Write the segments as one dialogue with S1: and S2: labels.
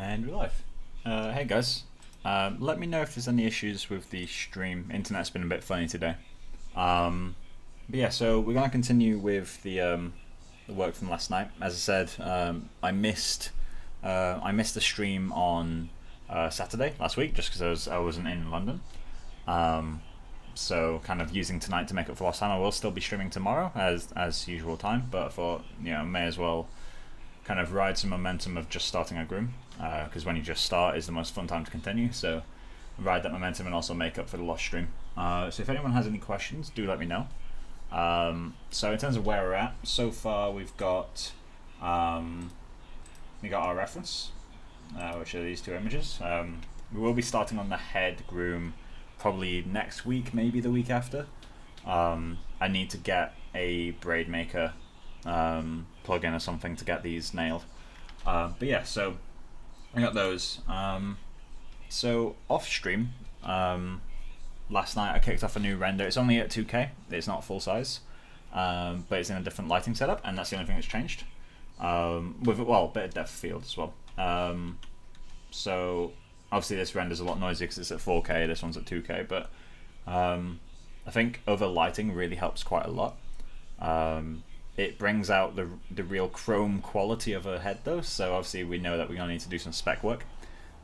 S1: And we're live. Hey guys, let me know if there's any issues with the stream. Internet's been a bit funny today. But yeah, so we're gonna continue with the work from last night. As I said, I missed the stream on Saturday last week just because I wasn't in London. So kind of using tonight to make up for lost time. I will still be streaming tomorrow as usual time, but I thought may as well kind of ride some momentum of just starting a groom, because when you just start is the most fun time to continue. So ride that momentum and also make up for the lost stream. So if anyone has any questions, do let me know. So in terms of where we're at, so far we got our reference, which are these two images. We will be starting on the head groom probably next week, maybe the week after. I need to get a braid maker plugin or something to get these nailed. But yeah, so I got those. So off stream, last night I kicked off a new render. It's only at 2K. It's not full size, but it's in a different lighting setup, and that's the only thing that's changed. With a bit of depth of field as well. So obviously this render's a lot noisier because it's at 4K. This one's at 2K, but I think over lighting really helps quite a lot. It brings out the real chrome quality of a head though, so obviously we know that we're going to need to do some spec work.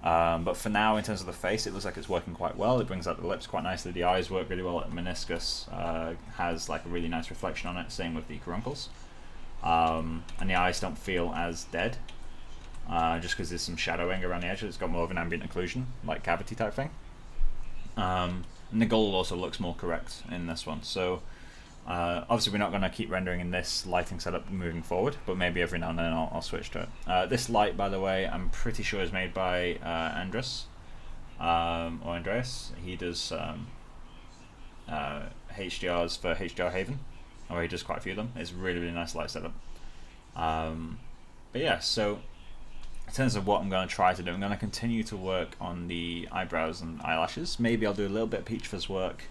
S1: But for now, in terms of the face, it looks like it's working quite well. It brings out the lips quite nicely. The eyes work really well. The meniscus has like a really nice reflection on it, same with the caruncles. And the eyes don't feel as dead, just because there's some shadowing around the edge. It's got more of an ambient occlusion, like cavity type thing. And the gold also looks more correct in this one. So obviously we're not going to keep rendering in this lighting setup moving forward, but maybe every now and then I'll switch to it. This light, by the way, I'm pretty sure is made by Andres, or Andreas. He does HDRs for HDR Haven, or he does quite a few of them. It's a really, really nice light setup. But yeah, so in terms of what I'm going to try to do, I'm going to continue to work on the eyebrows and eyelashes. Maybe I'll do a little bit of Peach Fuzz work.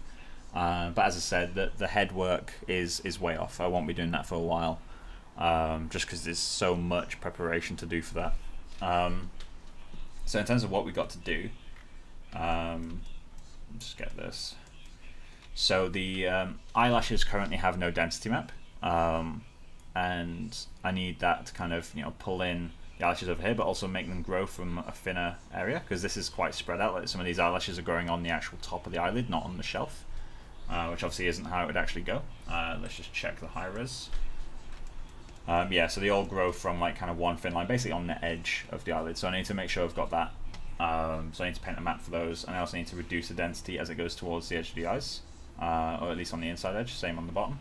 S1: But as I said, the head work is way off. I won't be doing that for a while, just because there's so much preparation to do for that. So in terms of what we got to do, just get this. So the eyelashes currently have no density map, and I need that to kind of pull in the eyelashes over here, but also make them grow from a thinner area, because this is quite spread out. Like some of these eyelashes are growing on the actual top of the eyelid, not on the shelf. Which obviously isn't how it would actually go. Let's just check the high res. Yeah, so they all grow from like kind of one thin line, basically on the edge of the eyelid. So I need to make sure I've got that. So I need to paint a map for those, and I also need to reduce the density as it goes towards the edge of the eyes, or at least on the inside edge. Same on the bottom.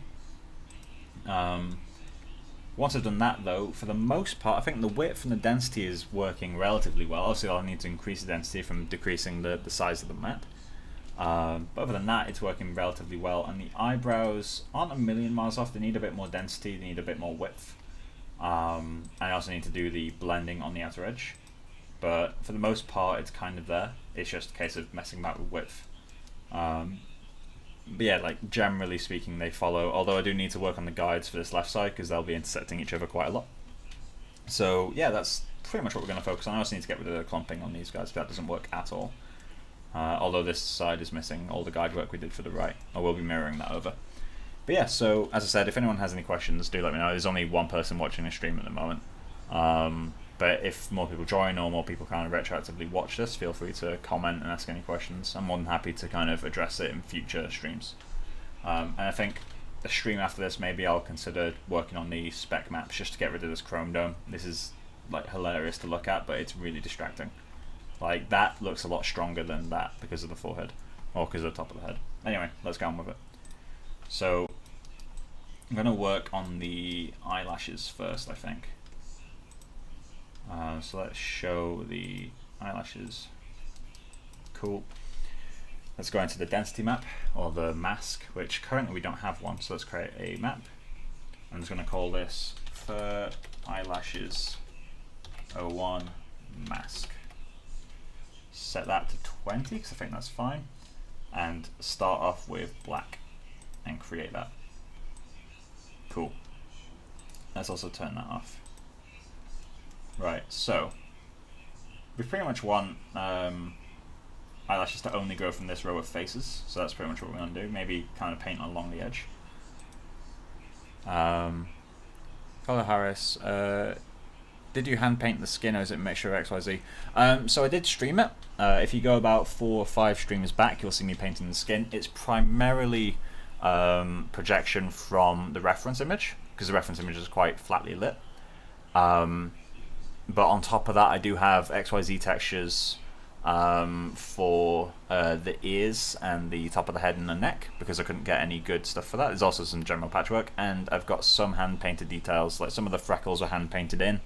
S1: Once I've done that, though, for the most part, I think the width and the density is working relatively well. Obviously, I'll need to increase the density from decreasing the size of the map. But other than that, it's working relatively well, and the eyebrows aren't a million miles off. They need a bit more density, they need a bit more width, and I also need to do the blending on the outer edge, but for the most part it's kind of there. It's just a case of messing about with width. But yeah, like generally speaking they follow, although I do need to work on the guides for this left side because they'll be intersecting each other quite a lot. So yeah, that's pretty much what we're going to focus on. I also need to get rid of the clumping on these guys, that doesn't work at all. Although this side is missing all the guide work we did for the right. I will be mirroring that over. But yeah, so as I said, if anyone has any questions, do let me know. There's only one person watching the stream at the moment. But if more people join or more people kind of retroactively watch this, feel free to comment and ask any questions. I'm more than happy to kind of address it in future streams. And I think a stream after this, maybe I'll consider working on the spec maps just to get rid of this chrome dome. This is like hilarious to look at, but it's really distracting. Like, that looks a lot stronger than that because of the forehead, or because of the top of the head. Anyway, let's get on with it. So, I'm going to work on the eyelashes first, I think. So let's show the eyelashes. Cool. Let's go into the density map, or the mask, which currently we don't have one, so let's create a map. I'm just going to call this Fur Eyelashes 01 Mask. Set that to 20 because I think that's fine, and start off with black and create that. Cool. Let's also turn that off. Right, so we pretty much want eyelashes to only go from this row of faces, so that's pretty much what we're going to do. Maybe kind of paint along the edge. Color Harris, did you hand paint the skin or is it a mixture of XYZ? So I did stream it. If you go about 4 or 5 streams back, you'll see me painting the skin. It's primarily projection from the reference image, because the reference image is quite flatly lit. But on top of that, I do have XYZ textures for the ears and the top of the head and the neck, because I couldn't get any good stuff for that. There's also some general patchwork, and I've got some hand-painted details, like some of the freckles are hand-painted in,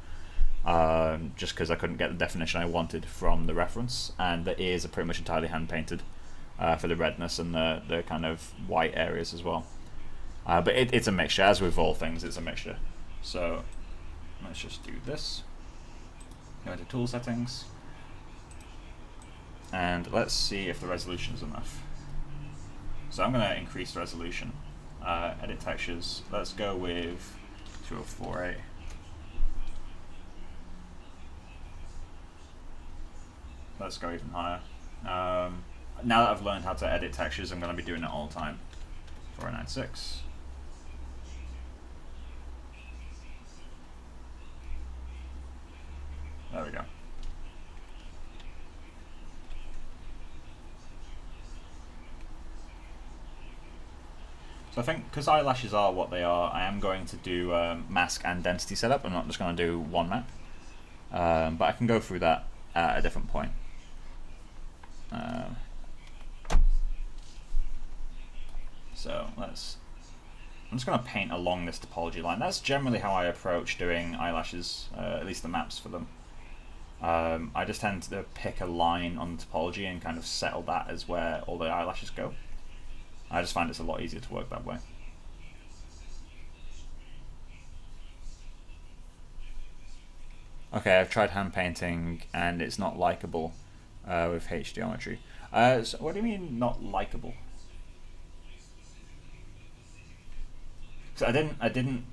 S1: just because I couldn't get the definition I wanted from the reference, and the ears are pretty much entirely hand-painted for the redness and the kind of white areas as well. But it's a mixture, as with all things, it's a mixture. So let's just do this. Go into tool settings. And let's see if the resolution is enough. So I'm going to increase the resolution. Edit textures. Let's go with 2048. Let's go even higher. Now that I've learned how to edit textures, I'm going to be doing it all the time. 4096. There we go. So I think because eyelashes are what they are, I am going to do mask and density setup. I'm not just going to do one map, but I can go through that at a different point. So I'm just going to paint along this topology line. That's generally how I approach doing eyelashes, at least the maps for them. I just tend to pick a line on the topology and kind of settle that as where all the eyelashes go. I just find it's a lot easier to work that way. Okay, I've tried hand painting and it's not likable with H geometry. So what do you mean not likable? So I didn't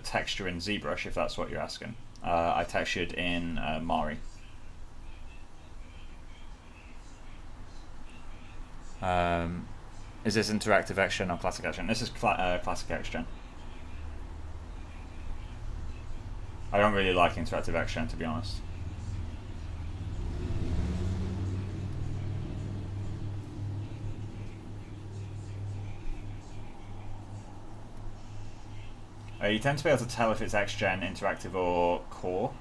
S1: texture in ZBrush, if that's what you're asking. I textured in Mari. Is this interactive XGen or classic XGen? This is classic XGen. I don't really like interactive XGen, to be honest. You tend to be able to tell if it's XGen, interactive, or core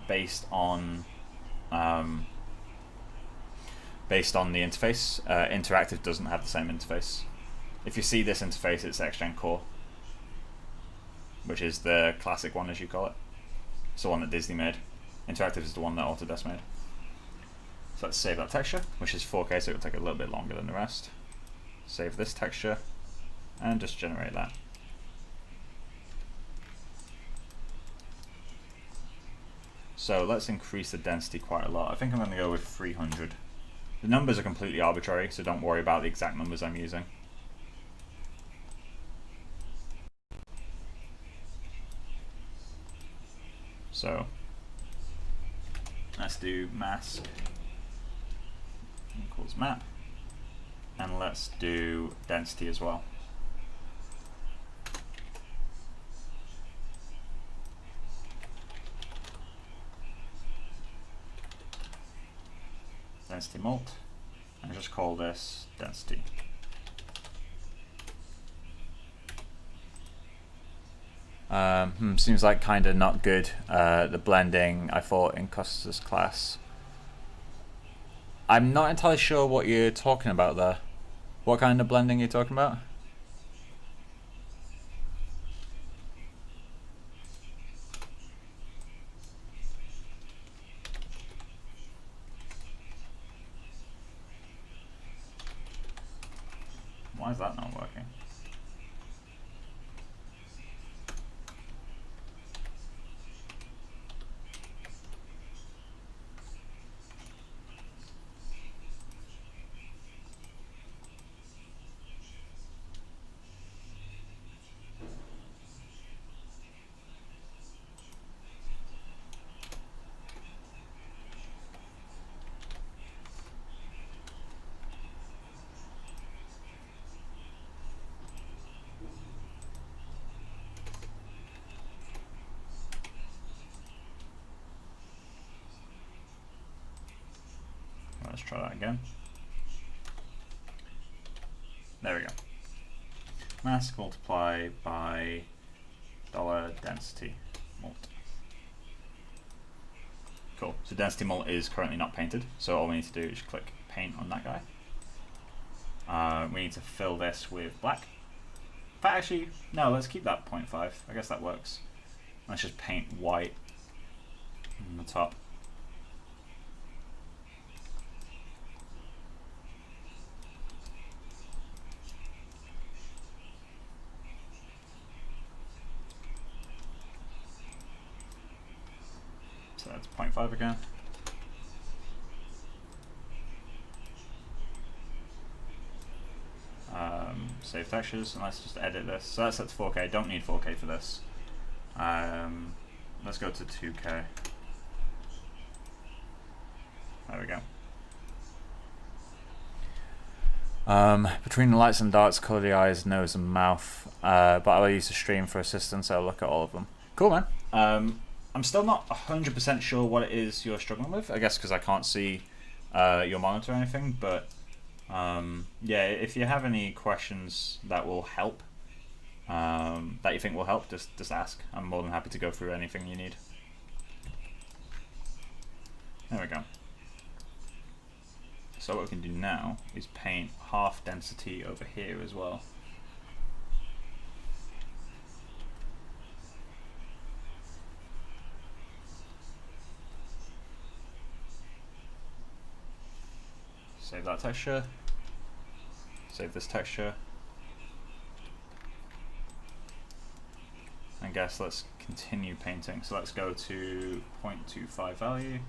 S1: based on the interface. Interactive doesn't have the same interface. If you see this interface, it's XGen core, which is the classic one, as you call it. It's the one that Disney made. Interactive is the one that Autodesk made. So let's save that texture, which is 4K, so it'll take a little bit longer than the rest. Save this texture, and just generate that. So let's increase the density quite a lot. I think I'm going to go with 300. The numbers are completely arbitrary, so don't worry about the exact numbers I'm using. So let's do mask equals map, and let's do density as well. Density mult, and just call this density. Seems like kind of not good. The blending, I thought in Costa's class. I'm not entirely sure what you're talking about there. What kind of blending are you talking about? Why is that not working? let's try that again. There we go. Mask multiply by $density mult. Cool. So density mult is currently not painted, so all we need to do is click paint on that guy. We need to fill this with black. But actually, no, let's keep that 0.5. I guess that works. Let's just paint white on the top. So that's 0.5 again. Save textures, and let's just edit this. So that's set to 4K. Don't need 4K for this. Let's go to 2K. There we go. Between the lights and darks, color the eyes, nose, and mouth. But I'll use the stream for assistance. I'll look at all of them. Cool, man. I'm still not 100% sure what it is you're struggling with. I guess because I can't see your monitor or anything. But yeah, if you have any questions that will help, that you think will help, just ask. I'm more than happy to go through anything you need. There we go. So what we can do now is paint half density over here as well. Save that texture. Save this texture. I guess let's continue painting. So let's go to 0.25 value.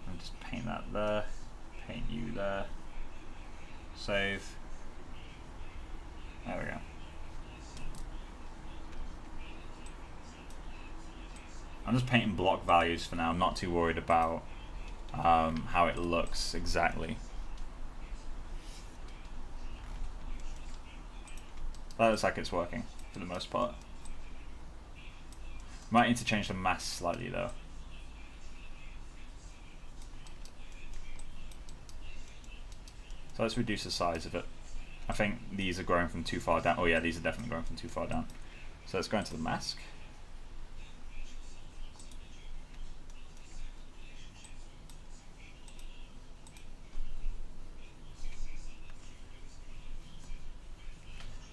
S1: And just paint that there. Paint you there. Save. There we go. I'm just painting block values for now. I'm not too worried about how it looks exactly. That looks like it's working for the most part. Might need to change the mask slightly though. So let's reduce the size of it. I think these are growing from too far down. Oh yeah, these are definitely growing from too far down. So let's go into the mask.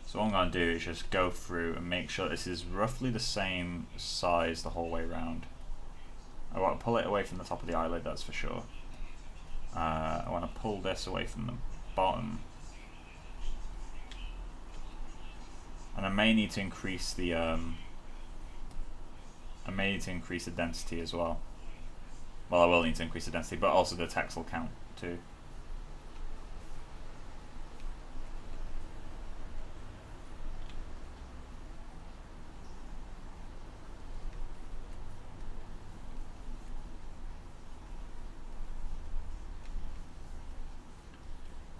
S1: So what I'm going to do is just go through and make sure this is roughly the same size the whole way around. I want to pull it away from the top of the eyelid, that's for sure. I want to pull this away from the bottom. And I may need to increase the density as well. Well, I will need to increase the density, but also the texel count too.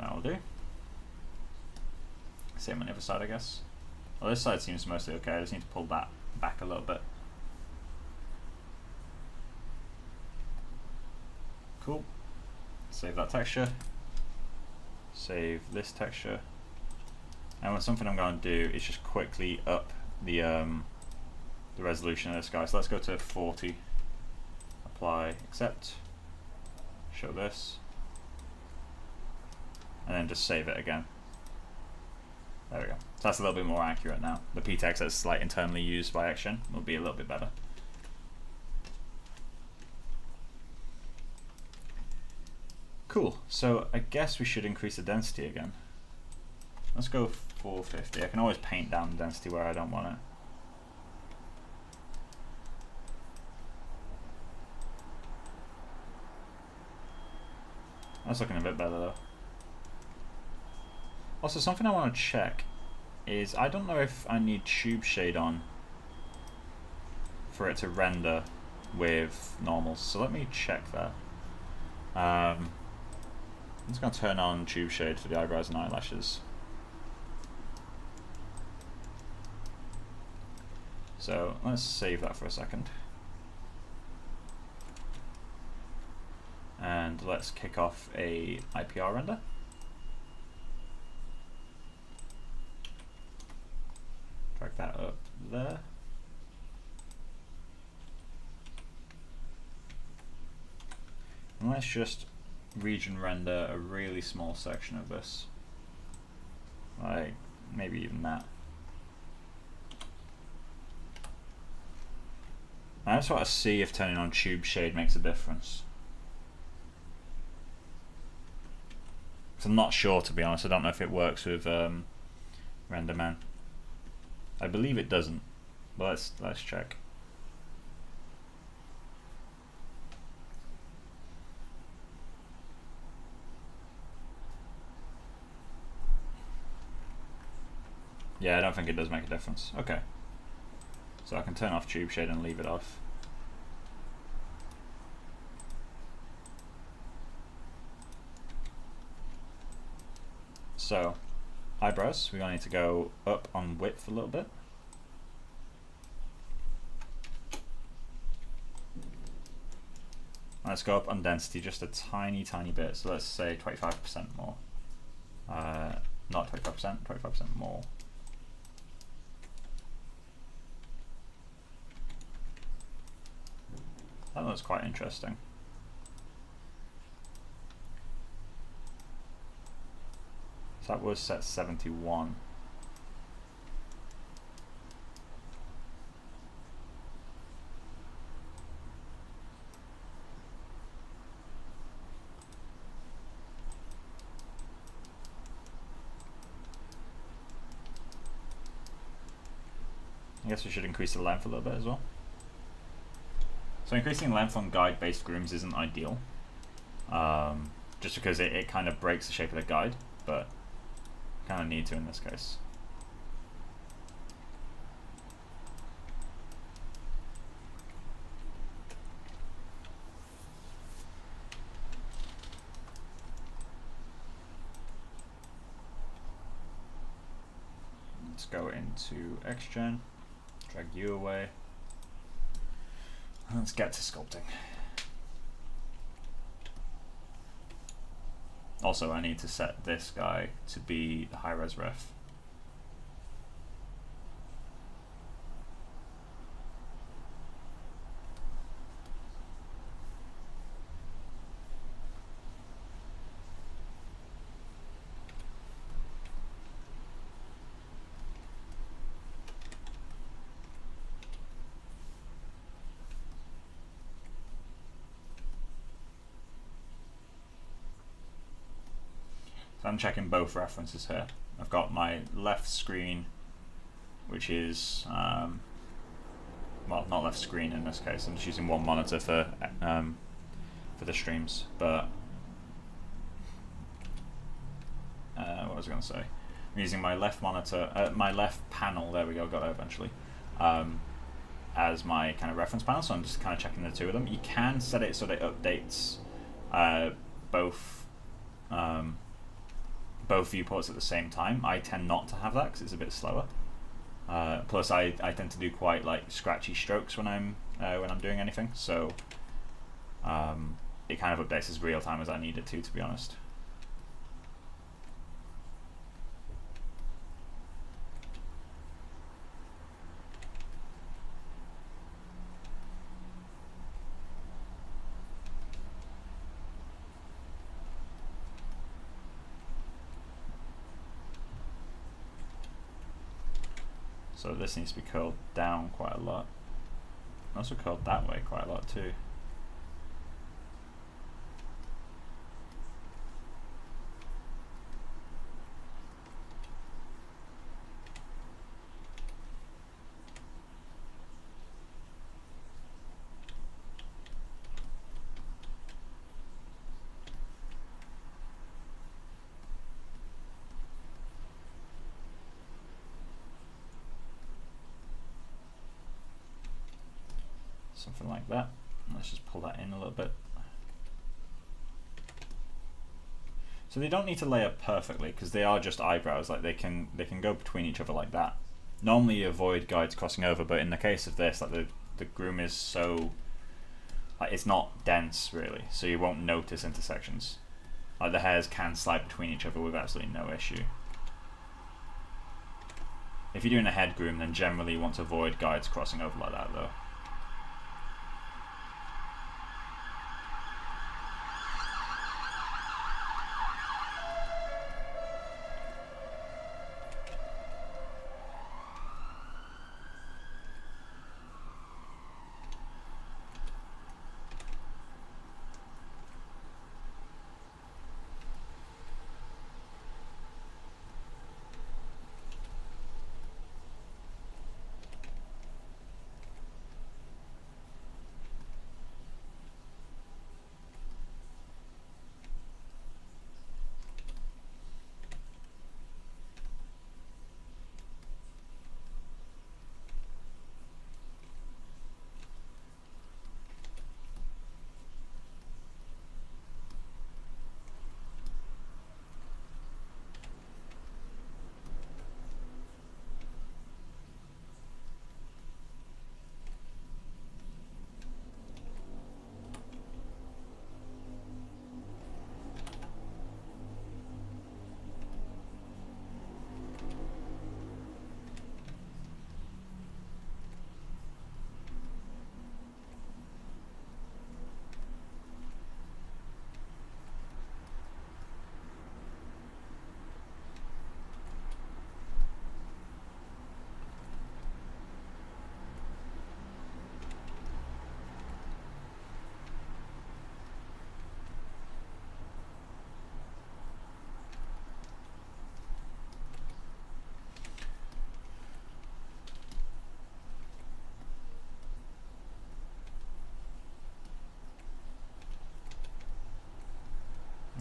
S1: That'll do. Same on the other side, I guess. Well, this side seems mostly okay. I just need to pull that back a little bit. Cool. Save that texture. Save this texture. And something I'm going to do is just quickly up the resolution of this guy. So let's go to 40. Apply, accept. Show this. And then just save it again. There we go. So that's a little bit more accurate now. The Pt.20 that's like internally used by Action will be a little bit better. Cool. So I guess we should increase the density again. Let's go 450. I can always paint down the density where I don't want it. That's looking a bit better though. Also, something I want to check is I don't know if I need tube shade on for it to render with normals. So let me check that. I'm just going to turn on tube shade for the eyebrows and eyelashes. So let's save that for a second. and let's kick off a IPR render. Drag that up there. And let's just region render a really small section of this. Like, maybe even that. I just want to see if turning on tube shade makes a difference. So I'm not sure, to be honest. I don't know if it works with RenderMan. I believe it doesn't, but let's check. Yeah, I don't think it does make a difference. Okay. So I can turn off tube shade and leave it off. So, eyebrows, we're going to need to go up on width a little bit. Let's go up on density just a tiny bit. So let's say 25% more. Not 25%, 25% more. That looks quite interesting. So that was set 71. I guess we should increase the length a little bit as well. So increasing length on guide-based grooms isn't ideal, just because it kind of breaks the shape of the guide, but kind of need to in this case. Let's go into XGen, drag you away. Let's get to sculpting. Also, I need to set this guy to be the high-res ref. I'm checking both references here. I've got my left screen, which is, well, not left screen in this case. I'm just using one monitor for the streams. But what was I going to say? I'm using my left monitor, my left panel. There we go. Got it eventually. As my kind of reference panel. So I'm just kind of checking the two of them. You can set it so that it updates both viewports at the same time. I tend not to have that because it's a bit slower. Plus, I tend to do quite like scratchy strokes when I'm doing anything, so it kind of updates as real time as I need it to be honest. So this needs to be curled down quite a lot. Also curled that way quite a lot too. Something like that. Let's just pull that in a little bit. So they don't need to lay up perfectly because they are just eyebrows. Like they can go between each other like that. Normally you avoid guides crossing over, but in the case of this, like the groom is so like it's not dense really, so you won't notice intersections. Like the hairs can slide between each other with absolutely no issue. If you're doing a head groom, then generally you want to avoid guides crossing over like that though.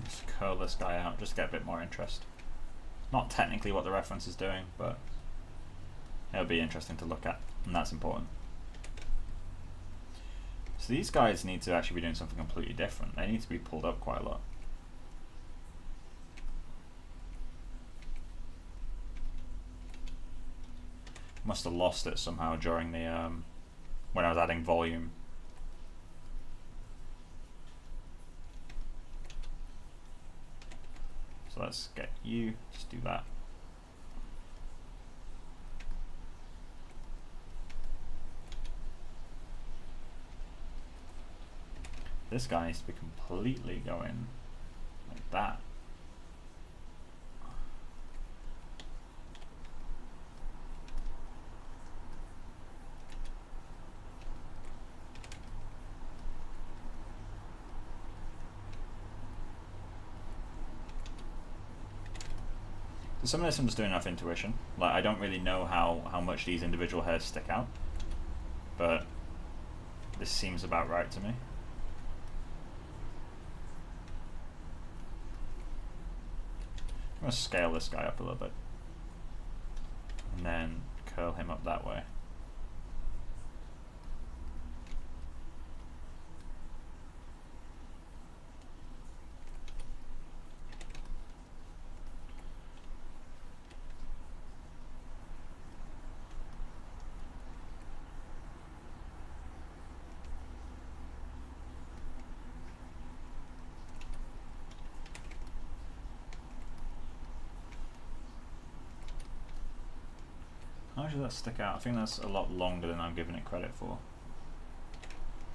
S1: Just curl this guy out, just to get a bit more interest. Not technically what the reference is doing, but it'll be interesting to look at, and that's important. So these guys need to actually be doing something completely different. They need to be pulled up quite a lot. Must have lost it somehow during the when I was adding volume. So let's get you, just do that. This guy needs to be completely going like that. So some of this I'm just doing off intuition. Like I don't really know how much these individual hairs stick out, but this seems about right to me. I'm going to scale this guy up a little bit and then curl him up that way. How much does that stick out? I think that's a lot longer than I'm giving it credit for.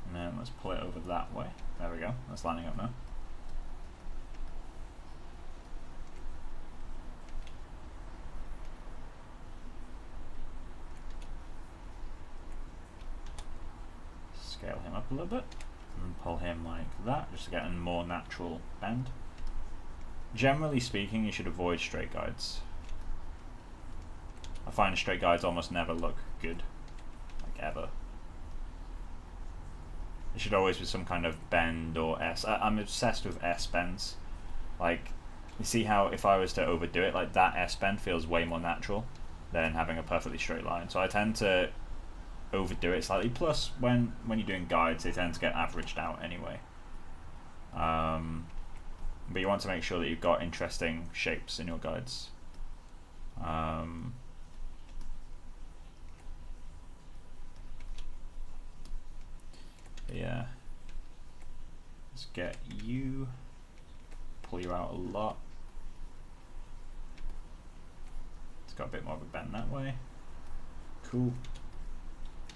S1: And then let's pull it over that way. There we go. That's lining up now. Scale him up a little bit and pull him like that just to get a more natural bend. Generally speaking, you should avoid straight guides. I find straight guides almost never look good, like ever. It should always be some kind of bend or S. I'm obsessed with S bends. Like, you see how if I was to overdo it, like that S bend feels way more natural than having a perfectly straight line. So I tend to overdo it slightly. Plus, when you're doing guides, they tend to get averaged out anyway. But you want to make sure that you've got interesting shapes in your guides. Yeah, Let's get you, pull you out a lot. It's got a bit more of a bend that way. Cool.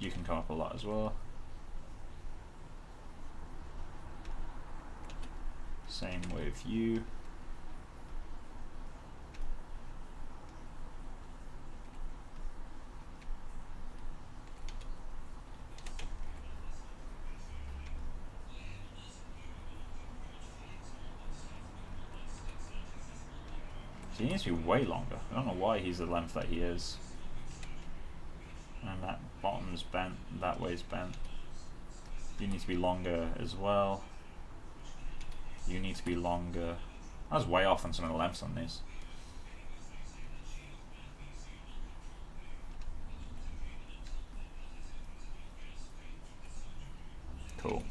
S1: You can come up a lot as well. Same with you. He needs to be way longer. I don't know why he's the length that he is. And that bottom's bent, that way's bent. You need to be longer as well. You need to be longer. I was way off on some of the lengths on these. Cool.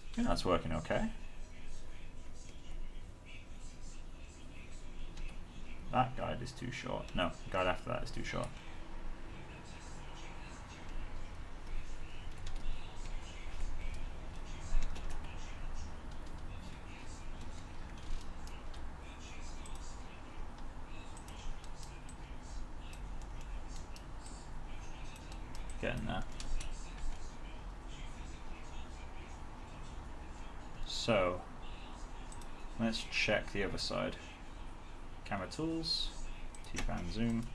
S1: I think that's working okay. That guide is too short. No, the guide after that is too short. Getting there. So, let's check the other side. Camera tools, T-pan zoom.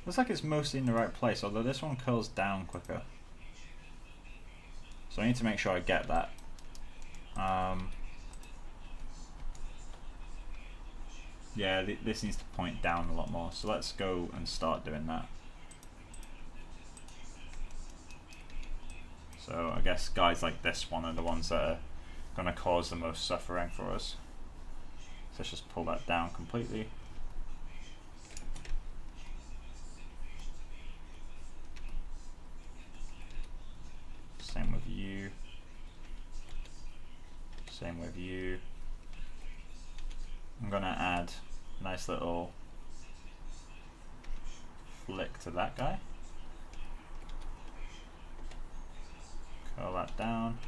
S1: Looks like it's mostly in the right place, although this one curls down quicker. So I need to make sure I get that. Yeah, this needs to point down a lot more, so let's go and start doing that. So I guess guys like this one are the ones that are going to cause the most suffering for us. So let's just pull that down completely. Same with you. Same with you. I'm going to add a nice little flick to that guy. Curl that down.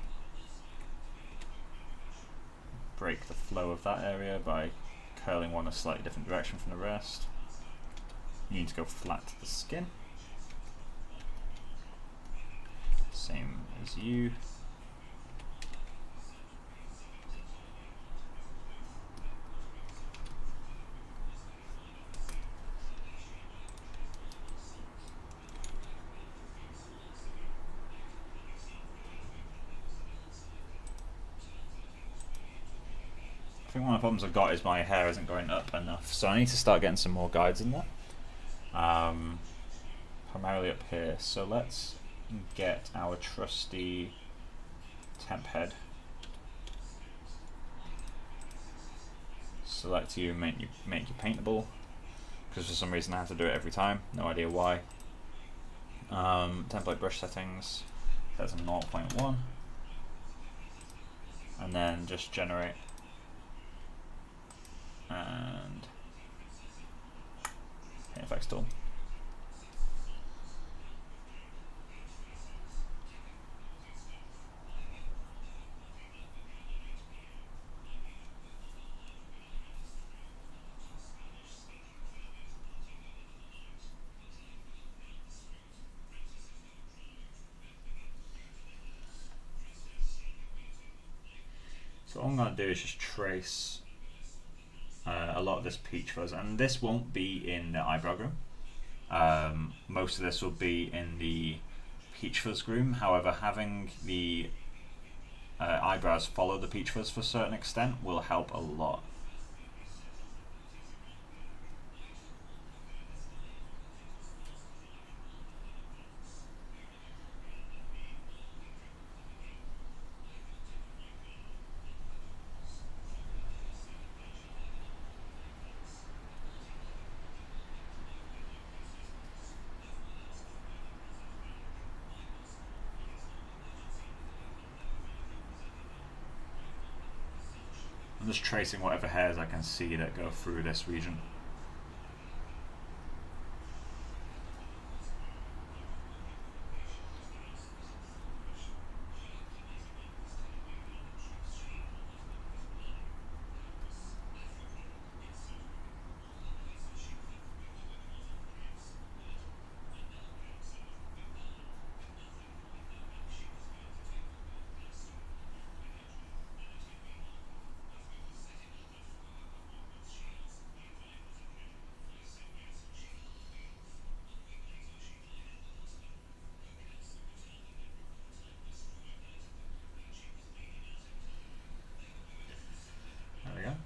S1: Break the flow of that area by curling one a slightly different direction from the rest. You need to go flat to the skin. Same as you. I think one of the problems I've got is my hair isn't going up enough, so I need to start getting some more guides in there. Primarily up here. So let's get our trusty temp head. Select you, make you paintable, because for some reason I have to do it every time. No idea why. Template brush settings. That's a 0.1, and then just generate. And paint effects tool. So all I'm going to do is just trace a lot of this peach fuzz, and this won't be in the eyebrow groom. Most of this will be in the peach fuzz groom. However, having the eyebrows follow the peach fuzz for a certain extent will help a lot. just tracing whatever hairs I can see that go through this region.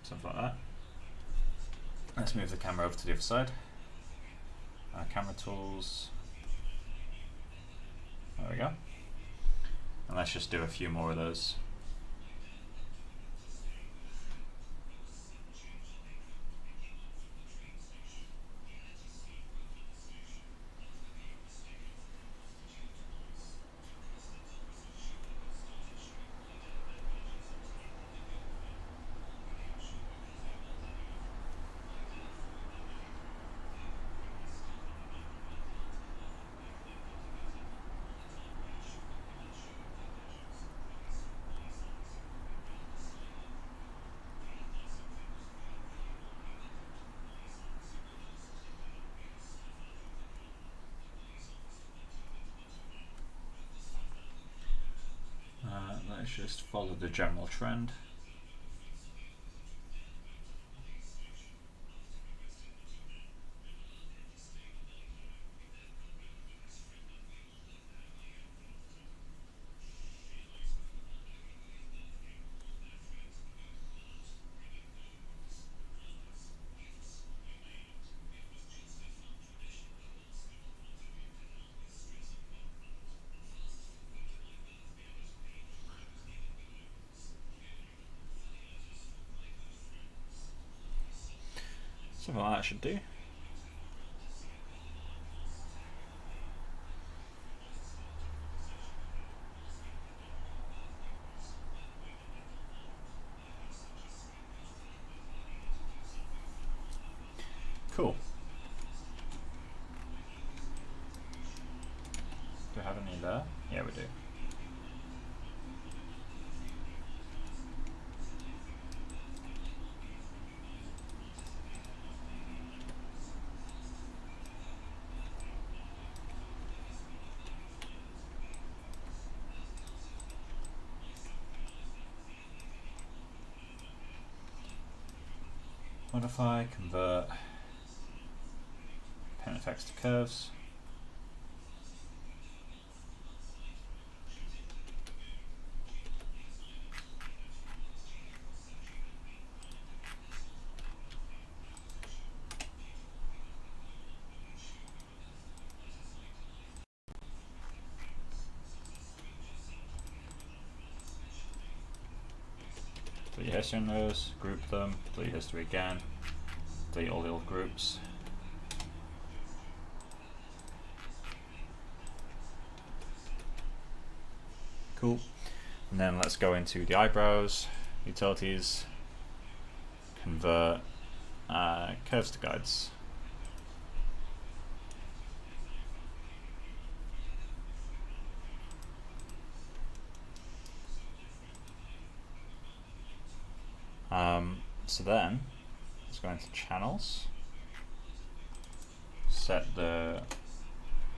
S1: Something like that. Let's move the camera over to the other side. Camera tools. There we go. And let's just do a few more of those. Let's just follow the general trend. Something like that should do. Cool. Do we have any there? Yeah, we do. Modify, convert, pen effects to curves. Delete your history on those, group them, delete history again, delete all the old groups. Cool. And then let's go into the eyebrows, utilities, convert, curves to guides. So then, let's go into channels, set the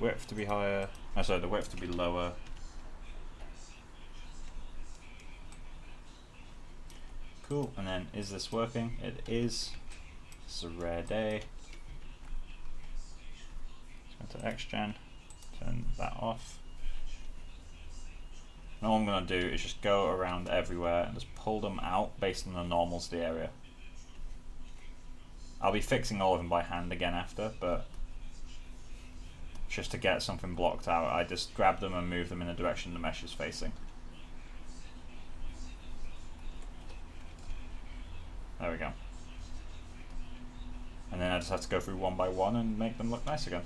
S1: width to be higher, sorry, the width to be lower. Cool, and then is this working? It is. It's a rare day. Let's go to XGen, turn that off. And all I'm going to do is just go around everywhere and just pull them out based on the normals of the area. I'll be fixing all of them by hand again after, but just to get something blocked out, I just grab them and move them in the direction the mesh is facing. There we go. And then I just have to go through one by one and make them look nice again.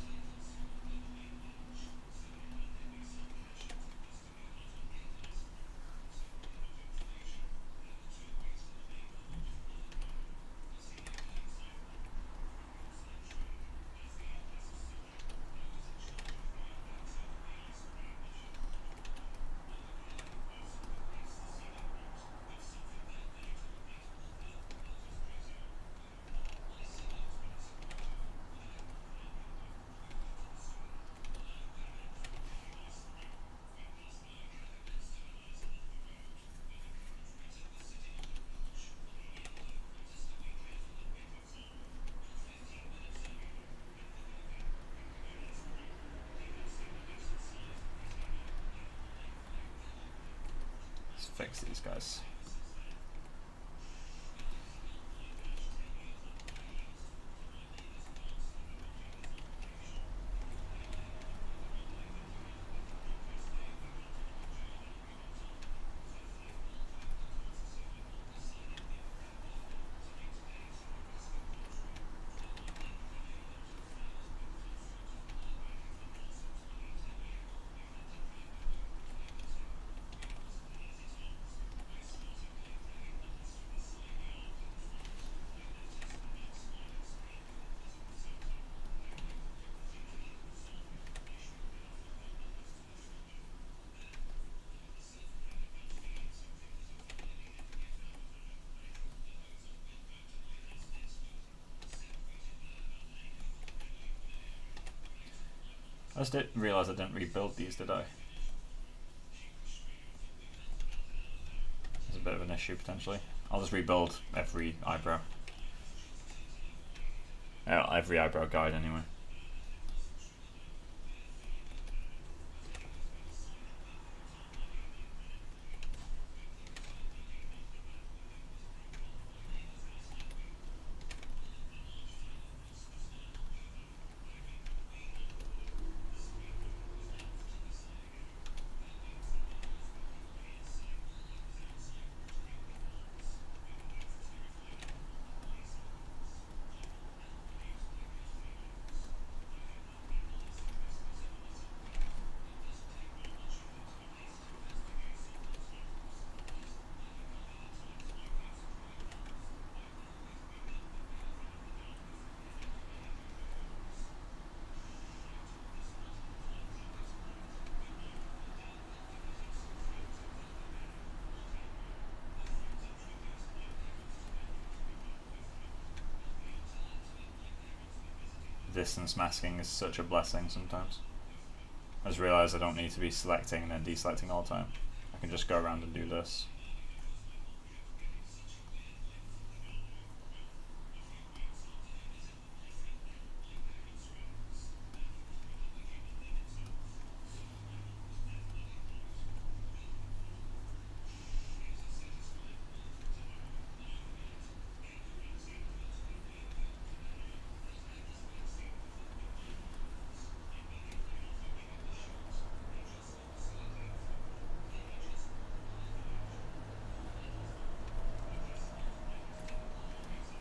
S1: fix these guys. I just didn't realise I didn't rebuild these, did I? There's a bit of an issue potentially. I'll just rebuild every eyebrow. Every eyebrow guide anyway. Distance masking is such a blessing sometimes. I just realised I don't need to be selecting and then deselecting all the time. I can just go around and do this.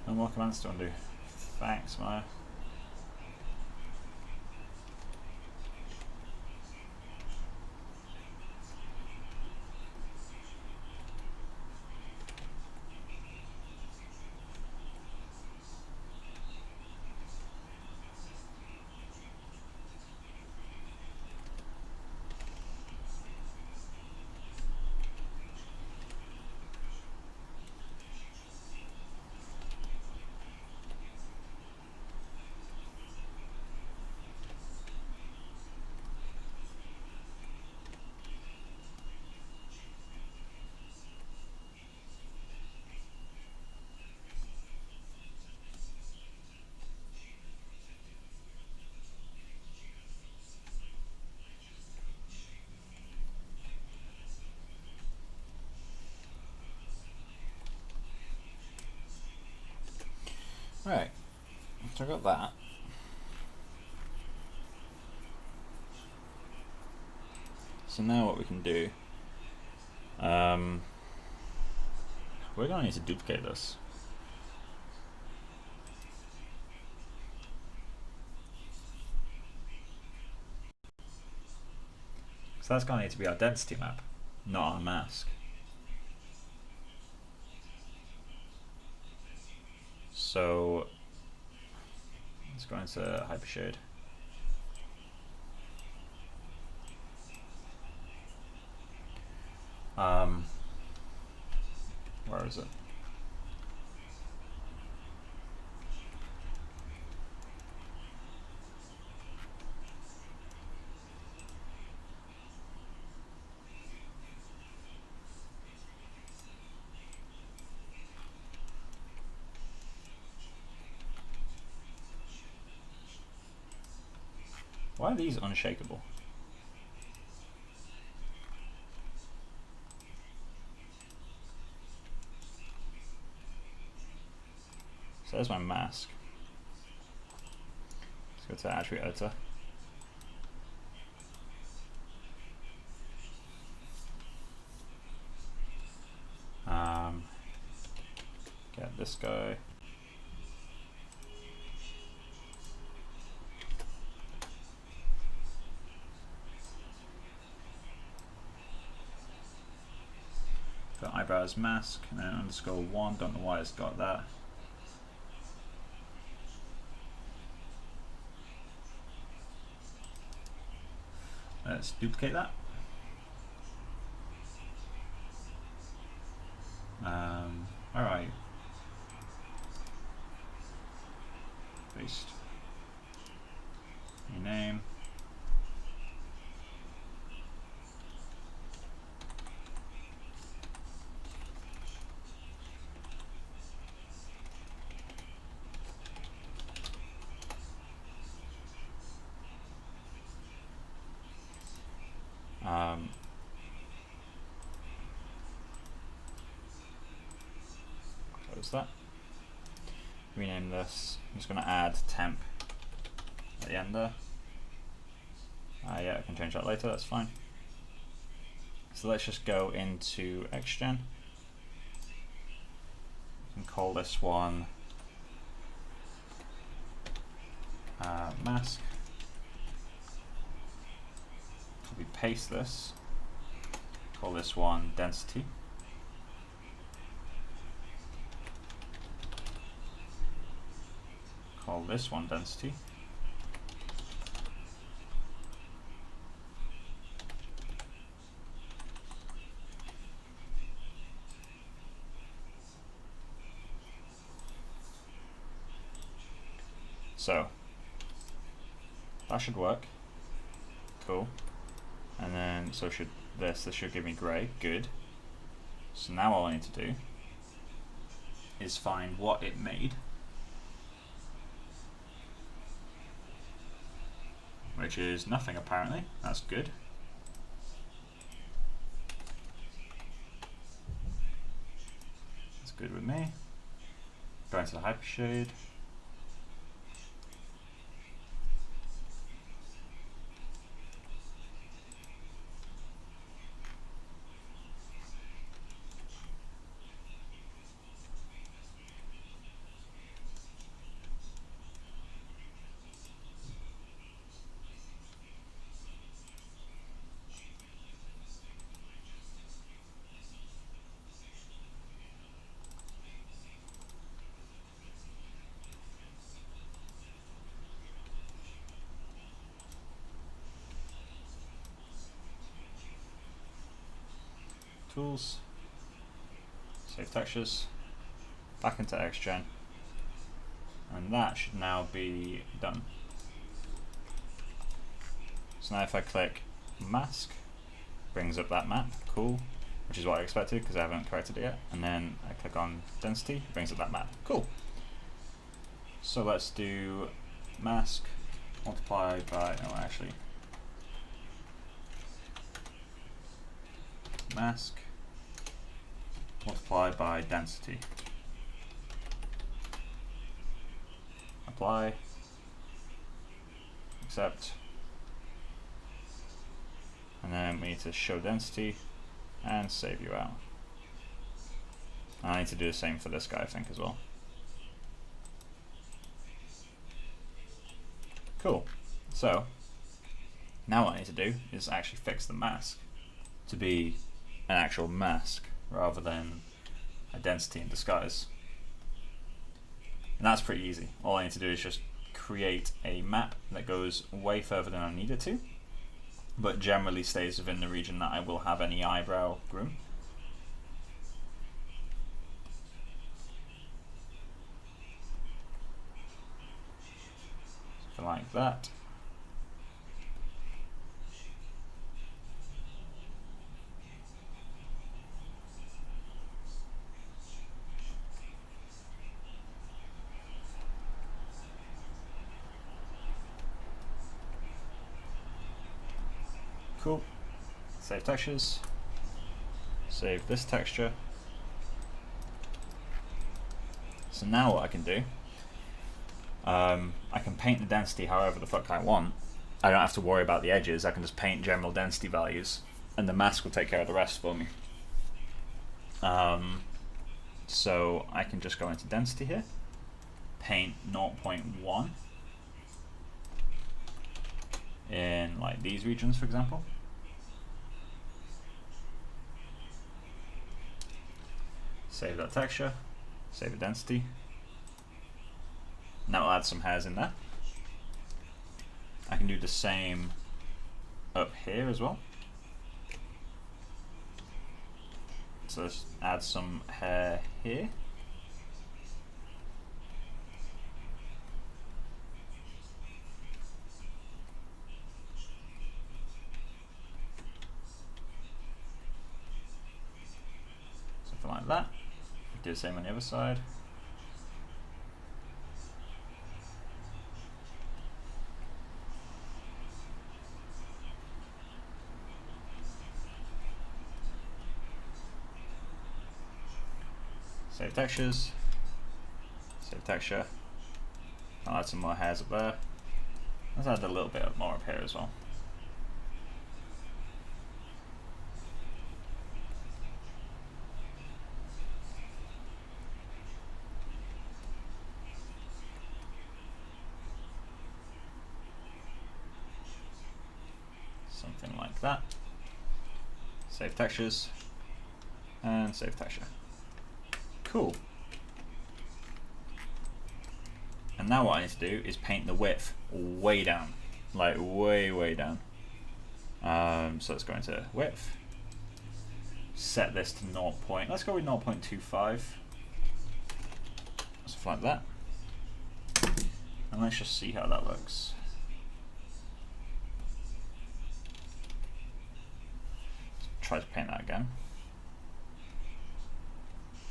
S1: No more commands to undo. Thanks, Maya. Right, so I got that. So now what we can do, we're going to need to duplicate this. So that's going to need to be our density map, not our mask. So let's go into Hypershade. Where is it? Why are these unshakable? So there's my mask. Let's go to attribute editor. Get this guy. Got eyebrows mask and then _1. Don't know why it's got that. Let's duplicate that. Alright. Paste. New name. Close that. Rename this. I'm just going to add temp at the end there. Yeah, I can change that later, that's fine. So let's just go into XGen. And call this one mask. Copy paste this. Call this one density. Call this one density. So that should work. Cool. And then so should this should give me grey. Good. So now all I need to do is find what it made, which is nothing apparently. That's good. That's good with me. Go into the hypershade. Tools, save textures, back into XGen, and that should now be done. So now if I click mask, brings up that map, cool, which is what I expected because I haven't corrected it yet, and then I click on density, brings up that map, cool. So let's do mask multiplied by, oh actually, mask multiplied by density. Apply, accept, and then we need to show density and save you out. I need to do the same for this guy I think as well. Cool. So now what I need to do is actually fix the mask to be an actual mask rather than a density in disguise. And that's pretty easy. All I need to do is just create a map that goes way further than I need it to, but generally stays within the region that I will have any eyebrow groom. So like that. Cool. Save textures. Save this texture. So now what I can do I can paint the density however the fuck I want. I don't have to worry about the edges. I can just paint general density values, and the mask will take care of the rest for me. So I can just go into density here, paint 0.1 in like these regions, for example. Save that texture, save the density. And that will add some hairs in there. I can do the same up here as well. So let's add some hair here. Something like that. Do the same on the other side. Save textures, save texture. I'll add some more hairs up there. Let's add a little bit more up here as well. Something like that. Save textures, and save texture. Cool. And now what I need to do is paint the width way down, like way down. So let's go into width, set this to 0. Let's go with 0.25, something like that. And let's just see how that looks. Try to paint that again.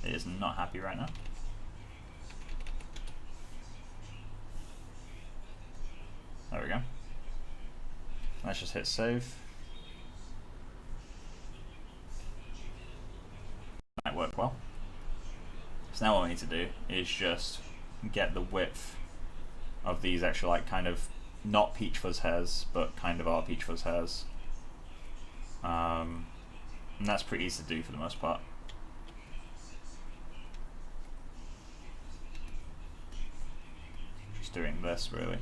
S1: It is not happy right now. There we go. Let's just hit save. Might work well. So now what we need to do is just get the width of these actual, like, kind of not peach fuzz hairs, but kind of are peach fuzz hairs. And that's pretty easy to do for the most part. Just doing this really.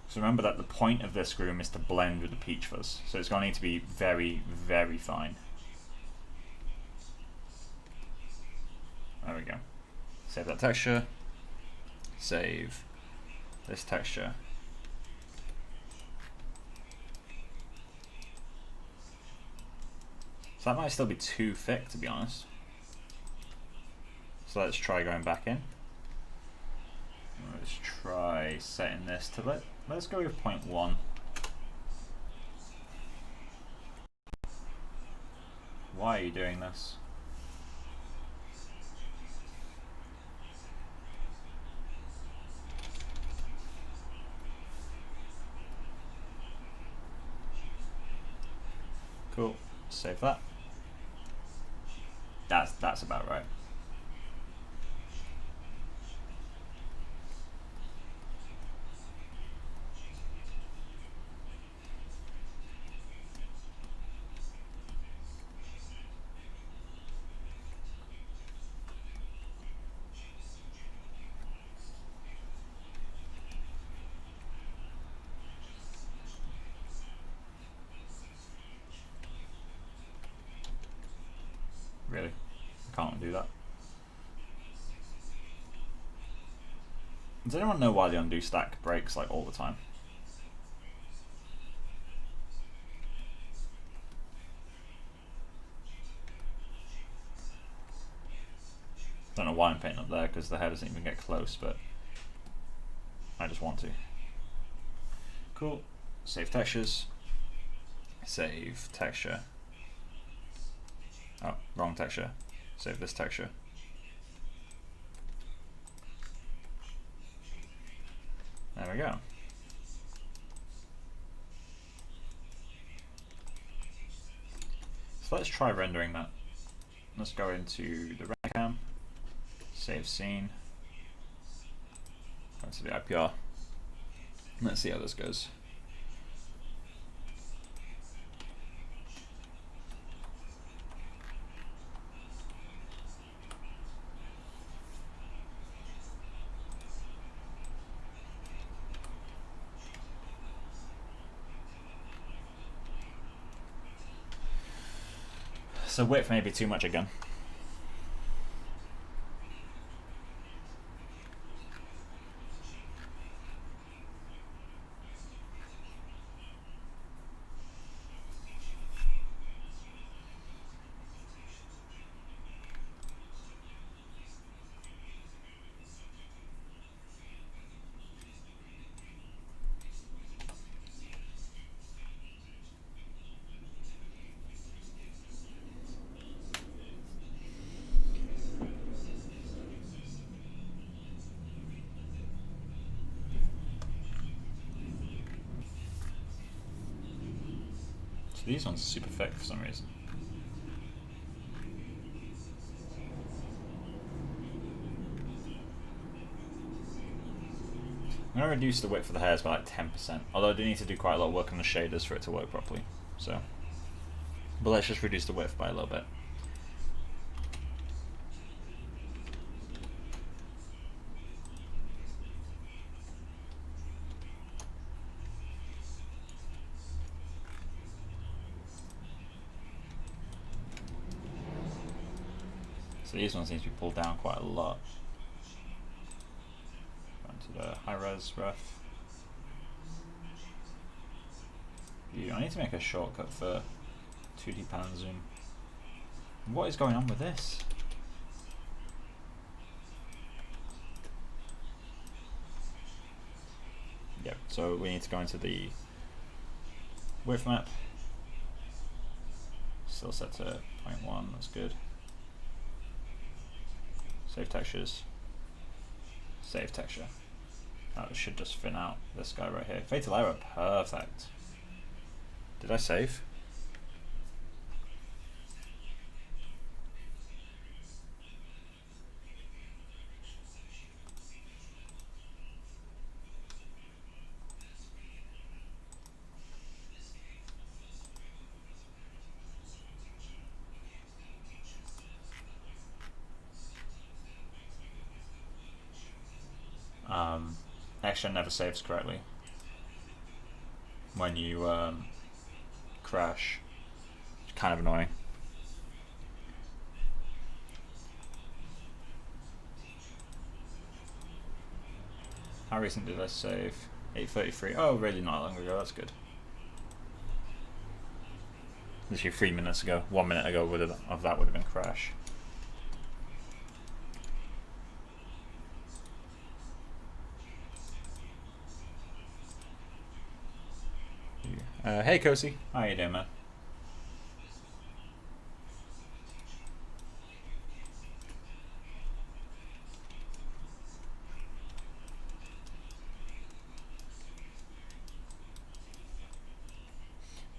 S1: So remember that the point of this groom is to blend with the peach fuzz, so it's going to need to be very, very fine. There we go. Save that texture, save this texture. So that might still be too thick, to be honest. So let's try going back in. Let's try setting this to let's go with 0.1. Why are you doing this? Cool. Save that. That's about right. Really? I can't do that. Does anyone know why the undo stack breaks like all the time? Don't know why I'm painting up there because the hair doesn't even get close, but I just want to. Cool. Save textures. Save texture. Oh, wrong texture. Save this texture. There we go. So let's try rendering that. Let's go into the render cam, save scene, go to the IPR. Let's see how this goes. So width may be too much again. So these ones are super thick for some reason. I'm going to reduce the width of the hairs by like 10%, although I do need to do quite a lot of work on the shaders for it to work properly. So, but let's just reduce the width by a little bit. So these ones need to be pulled down quite a lot. Go into the high res ref. I need to make a shortcut for 2D pan zoom. What is going on with this? Yep, so we need to go into the width map. Still set to 0.1, that's good. Save textures. Save texture. That should just thin out this guy right here. Fatal error, perfect. Did I save? Action never saves correctly when you crash. It's kind of annoying. How recent did I save? 8:33. Oh, really not long ago. That's good. Literally 3 minutes ago. 1 minute ago of that would have been crash. Hey Kosi, how you doing, man?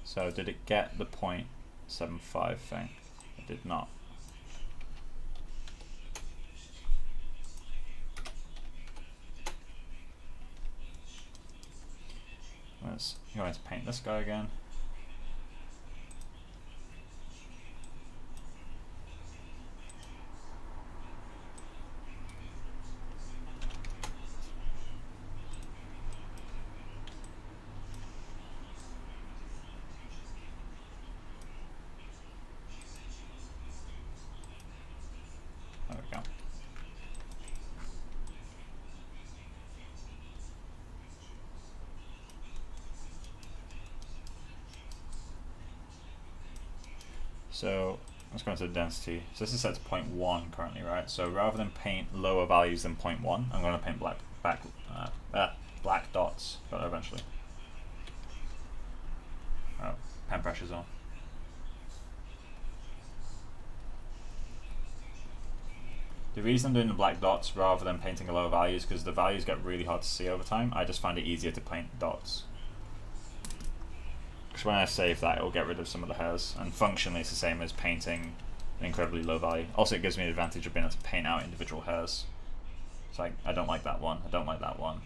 S1: So did it get the 0.75 thing? It did not. Let's go to paint this guy again. There we go. So let's go into the density. So this is set to 0.1 currently, right? So rather than paint lower values than 0.1, I'm going to paint black dots. Got that eventually. Oh, pen pressure's on. The reason I'm doing the black dots rather than painting a lower value is because the values get really hard to see over time. I just find it easier to paint dots. Because when I save that, it will get rid of some of the hairs. And functionally, it's the same as painting an incredibly low value. Also, it gives me the advantage of being able to paint out individual hairs. It's like, I don't like that one, I don't like that one,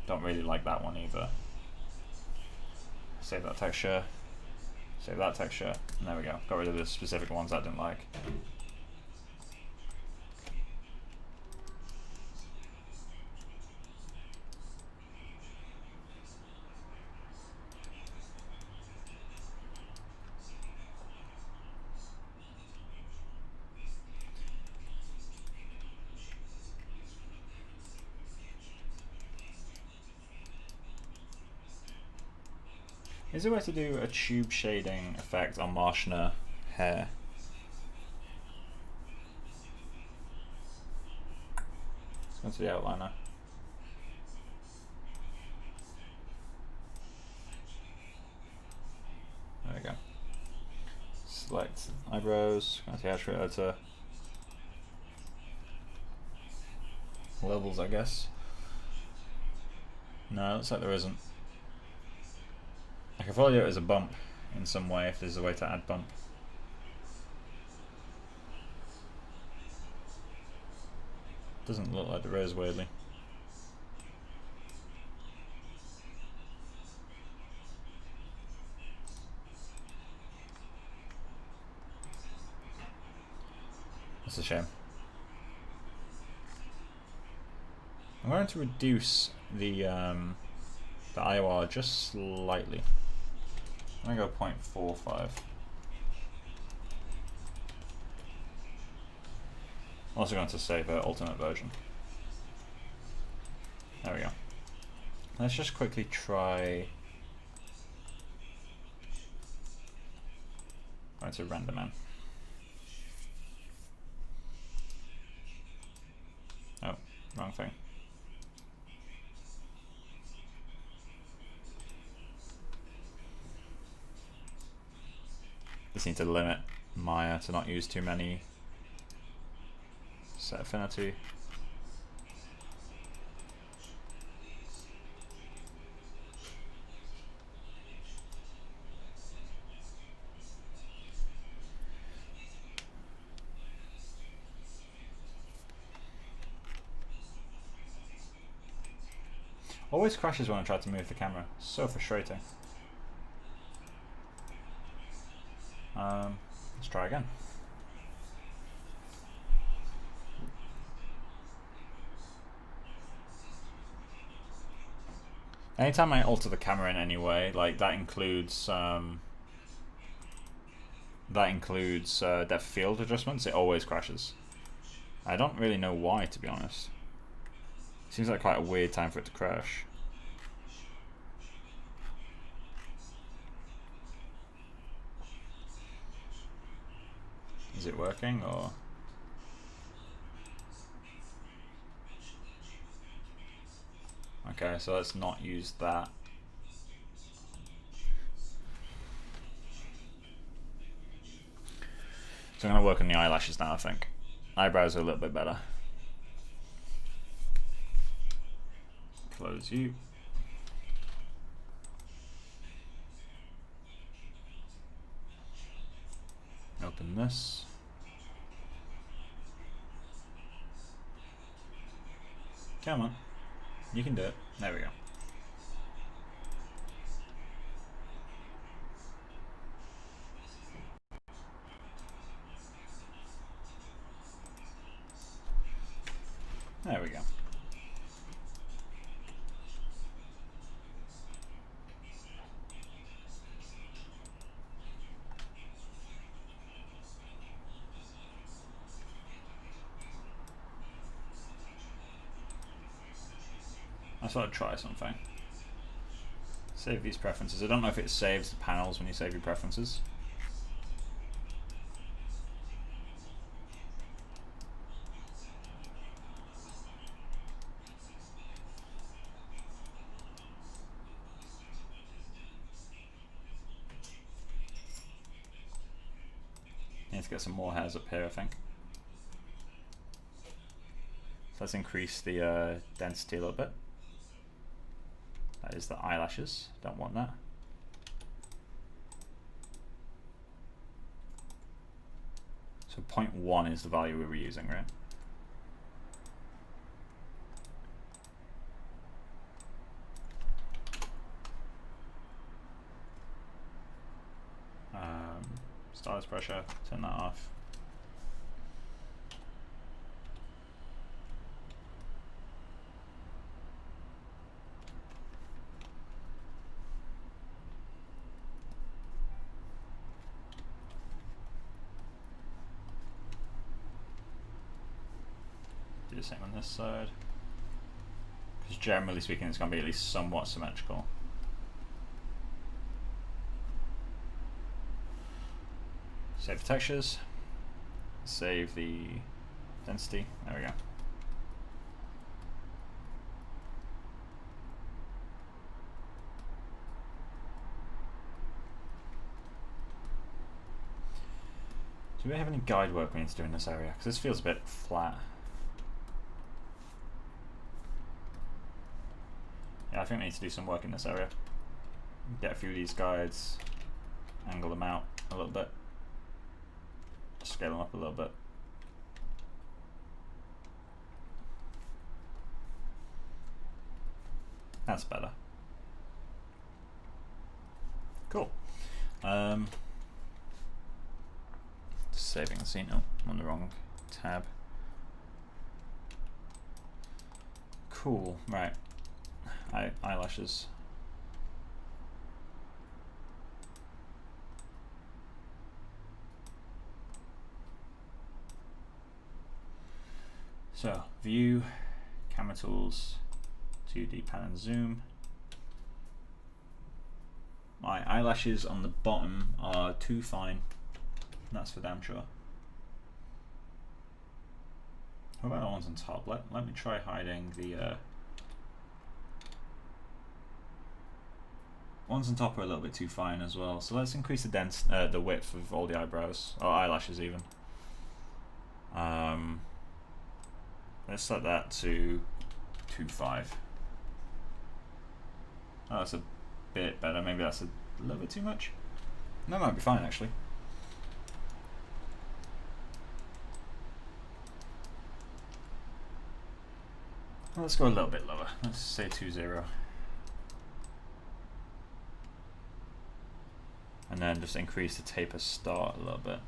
S1: don't really like that one either. Save that texture, save that texture, and there we go. Got rid of the specific ones I didn't like. Is there a way to do a tube shading effect on Marshner hair? Let's go to the outliner. There we go. Select eyebrows, go to the attribute editor. Levels, I guess. No, it looks like there isn't. I can probably do it as a bump in some way if there's a way to add bump. Doesn't look like there is, weirdly. That's a shame. I'm going to reduce the IOR just slightly. I'm going to go 0.45. I'm also going to save an ultimate version. There we go. Let's just quickly try. Going to render man. Oh, wrong thing. Just need to limit Maya to not use too many. Set affinity. Always crashes when I try to move the camera. So frustrating. Let's try again. Anytime I alter the camera in any way, like that includes depth of field adjustments, it always crashes. I don't really know why, to be honest. Seems like quite a weird time for it to crash. Is it working or? Okay, so let's not use that. So I'm going to work on the eyelashes now, I think. Eyebrows are a little bit better. Close you. Open this. Come on. You can do it. There we go. There we go. I thought I'd try something. Save these preferences. I don't know if it saves the panels when you save your preferences. Need to get some more hairs up here, I think. let's increase the density a little bit. That is the eyelashes. Don't want that. So 0.1 is the value we were using, right? Stylus pressure, turn that off. Do the same on this side. Because generally speaking, it's going to be at least somewhat symmetrical. Save the textures, save the density, there we go. Do we have any guide work we need to do in this area? Because this feels a bit flat. Yeah, I think we need to do some work in this area. Get a few of these guides, angle them out a little bit. Scale them up a little bit. That's better. Cool. Saving the scene. Oh, I'm on the wrong tab. Cool. Right. Eyelashes. So, view, camera tools, 2D pan and zoom. My eyelashes on the bottom are too fine. That's for damn sure. What about the ones on top? Let me try hiding the ones on top are a little bit too fine as well. So let's increase the width of all the eyebrows, or eyelashes even. Let's set that to 2.5. Oh, that's a bit better. Maybe that's a little bit too much. That might be fine actually. Well, let's go a little bit lower. Let's say 2.0. And then just increase the taper start a little bit.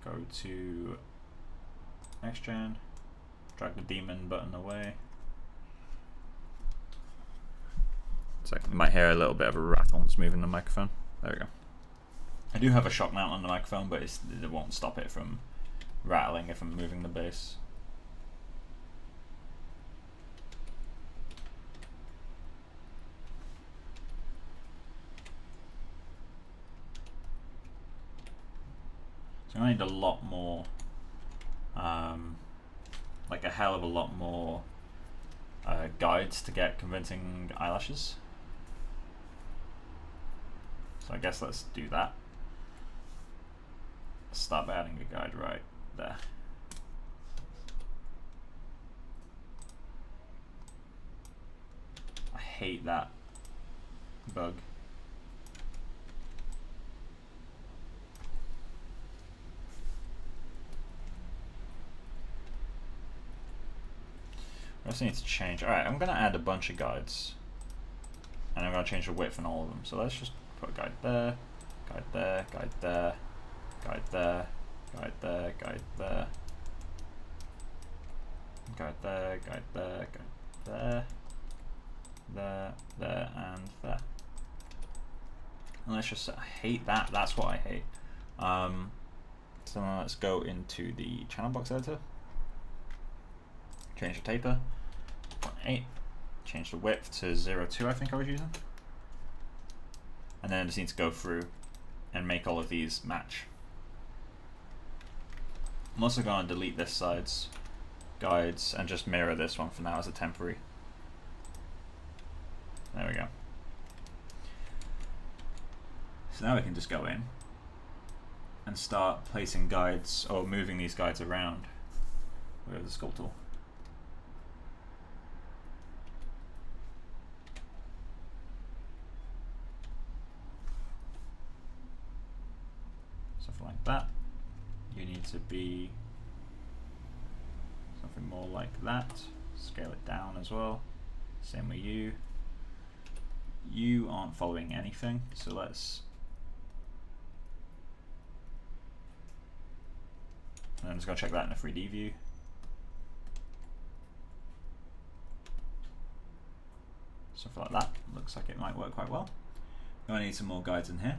S1: Go to next gen, drag the demon button away. So you might hear a little bit of a rattle that's moving the microphone. There we go. I do have a shock mount on the microphone, but it won't stop it from rattling if I'm moving the bass. So I need a lot more, like a hell of a lot more guides to get convincing eyelashes. So I guess let's do that. Start adding a guide right there. I hate that bug. I just need to change. Alright, I'm going to add a bunch of guides. And I'm going to change the width on all of them. So let's just put a guide there, guide there, guide there, guide there, guide there, guide there, guide there, guide there, guide there, there, there, and there. And let's just, I hate that, that's what I hate. So now let's go into the channel box editor. Change the taper, 0.8, change the width to 0.2, I think I was using. And then I just need to go through and make all of these match. I'm also going to delete this side's guides and just mirror this one for now as a temporary. There we go. So now we can just go in and start placing guides or moving these guides around with the sculpt tool. Something like that. You need to be something more like that. Scale it down as well. Same with you. You aren't following anything, so let's. I'm just going to check that in a 3D view. Something like that. Looks like it might work quite well. I need some more guides in here.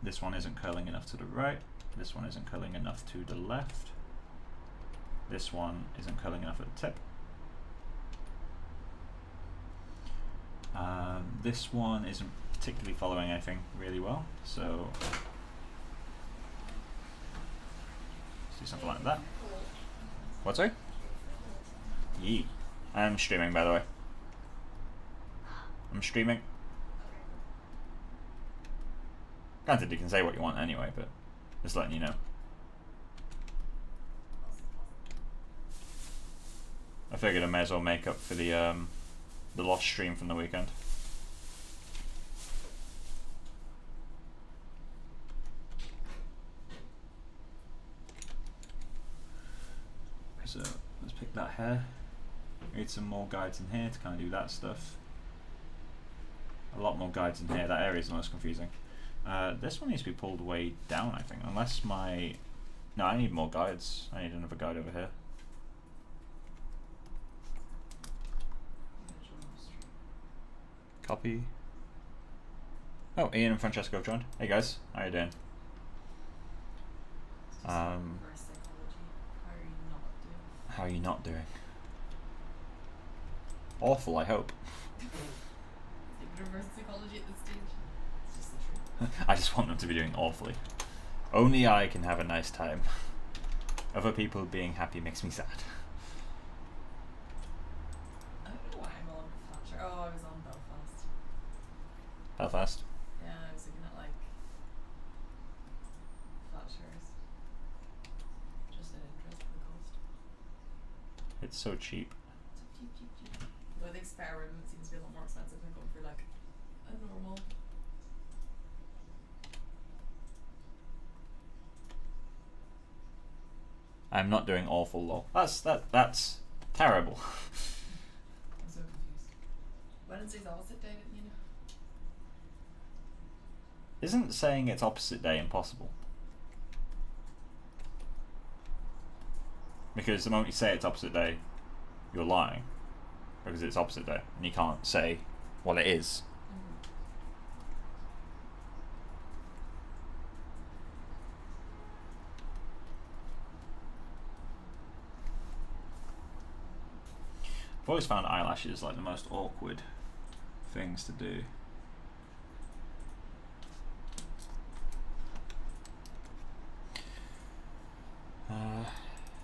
S1: This one isn't curling enough to the right. This one isn't curling enough to the left. This one isn't curling enough at the tip. This one isn't particularly following anything really well, so let's do something like that. What's that? Yee. I'm streaming, by the way. I'm streaming. Granted, you can say what you want anyway, but just letting you know. I figured I may as well make up for the lost stream from the weekend. So let's pick that hair. Need some more guides in here to kind of do that stuff. A lot more guides in here. That area is the most confusing. This one needs to be pulled way down, I think. Unless my... No, I need more guides. I need another guide over here. Copy. Oh, Ian and Francesco have joined. Hey guys, how you doing? How are you not doing? Awful, I hope.
S2: Reverse psychology at this stage. It's just the truth.
S1: I just want them to be doing awfully. Only I can have a nice time. Other people being happy makes me sad.
S2: I don't know why I'm on Fletcher. Oh, I was on Belfast.
S1: Belfast?
S2: Yeah, I was looking at like Fletcher's. Just an interest in the cost.
S1: It's so cheap.
S2: It's cheap. Though the spare room seems to be a lot more expensive than going for like a normal.
S1: I'm not doing awful lol. That's terrible.
S2: I'm so confused. Wednesday's opposite day, didn't you know?
S1: Isn't saying it's opposite day impossible? Because the moment you say it's opposite day, you're lying. Because it's opposite day, and you can't say what it is. I've always found eyelashes like the most awkward things to do.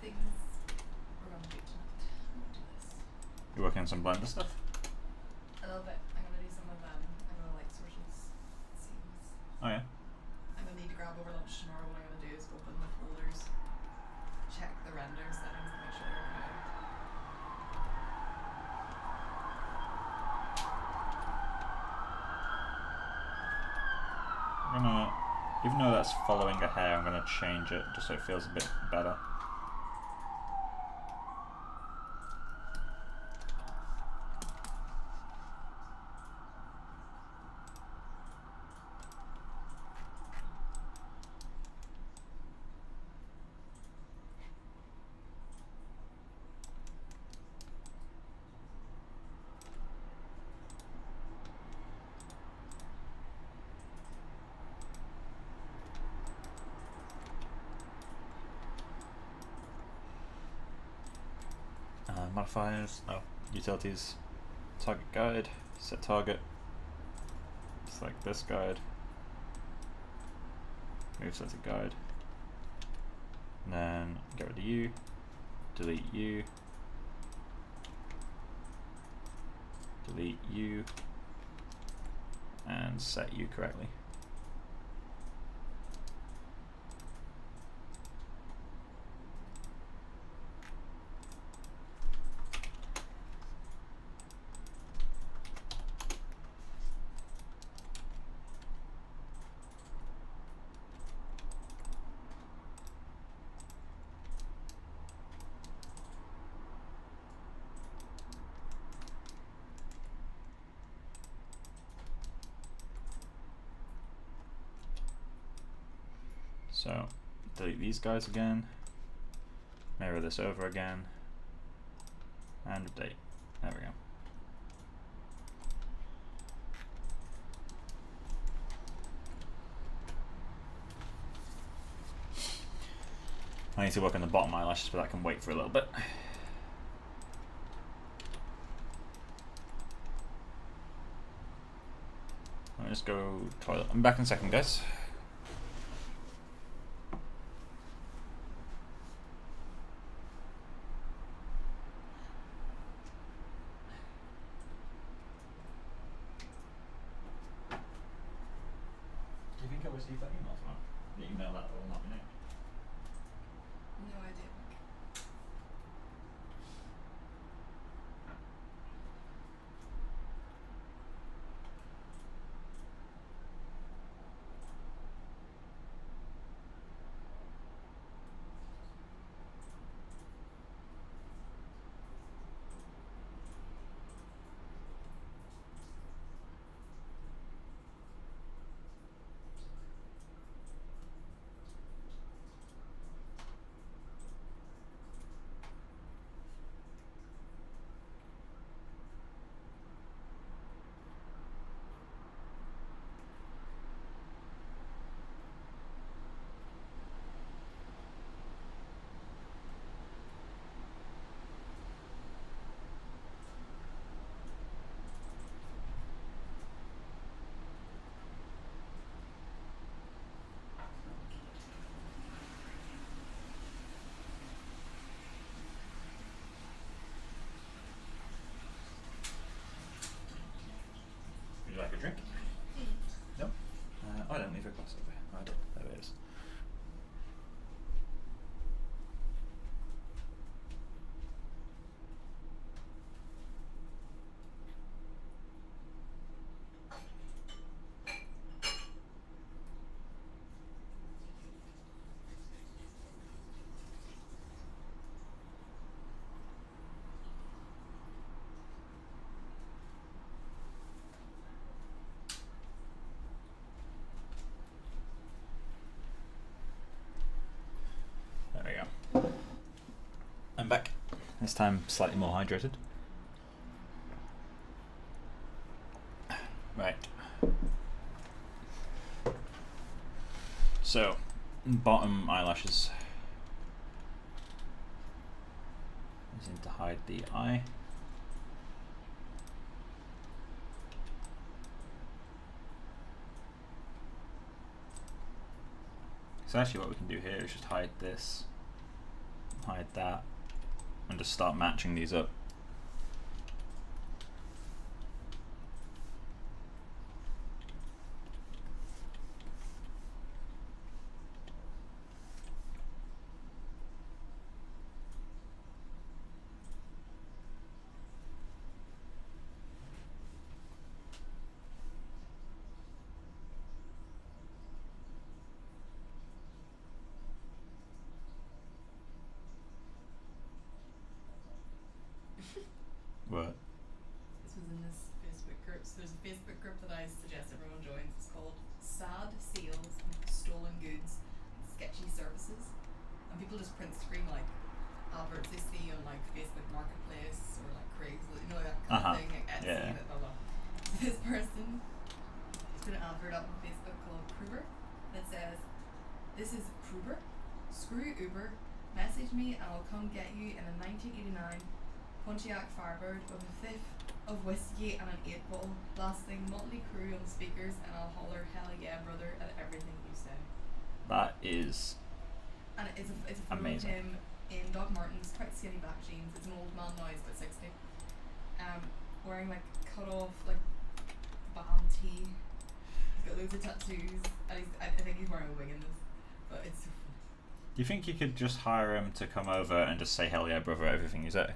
S2: Things we're gonna do tonight. I'm gonna do this.
S1: You're working on some Blender stuff?
S2: A little bit. I'm gonna do some of I'm gonna like sources scenes.
S1: Oh yeah.
S2: I'm gonna need to grab over lunch tomorrow. What I'm gonna do is open the folders, check the render settings, and make sure they're okay.
S1: I'm gonna, even though that's following a hair, I'm gonna change it just so it feels a bit better. Modifiers, no, utilities. target guide, set target, select this guide, move selected guide, and then get rid of you, delete you, delete you, and set you correctly. So delete these guys again, mirror this over again, and update. There we go. I need to work on the bottom eyelashes, but that can wait for a little bit. Let me just go toilet. I'm back in a second, guys. Do you think I received that email tomorrow? The email that will not be named.
S2: No idea.
S1: Would you like a drink? No? I don't leave a glass over here. I don't. There it is. There we go. I'm back. This time slightly more hydrated. Right. So, bottom eyelashes. Using to hide the eye. So actually what we can do here is just hide this, hide that, and just start matching these up. What?
S2: This was in this Facebook group. So there's a Facebook group that I suggest everyone joins. It's called Sad Sales and Stolen Goods and Sketchy Services. And people just print screen like adverts they see on like Facebook Marketplace or like Craigslist, you know, that kind of thing, like Etsy,
S1: Yeah.
S2: blah, blah, blah. This person put an advert up on Facebook called Kruber that says, "This is Kruber. Screw Uber. Message me and I'll come get you in a 1989 Pontiac Firebird with a of whiskey and an 8-ball, blasting Motley Crue on speakers, and I'll holler hell yeah brother at everything you say.
S1: That is
S2: And it's a photo
S1: amazing.
S2: of him in Doc Martens, quite skinny black jeans. It's an old man now, he's about 60. Wearing like cut off like band tee. He's got loads of tattoos, and I think he's wearing a wig in this, but it's so funny.
S1: Do you think you could just hire him to come over and just say hell yeah brother at everything you say?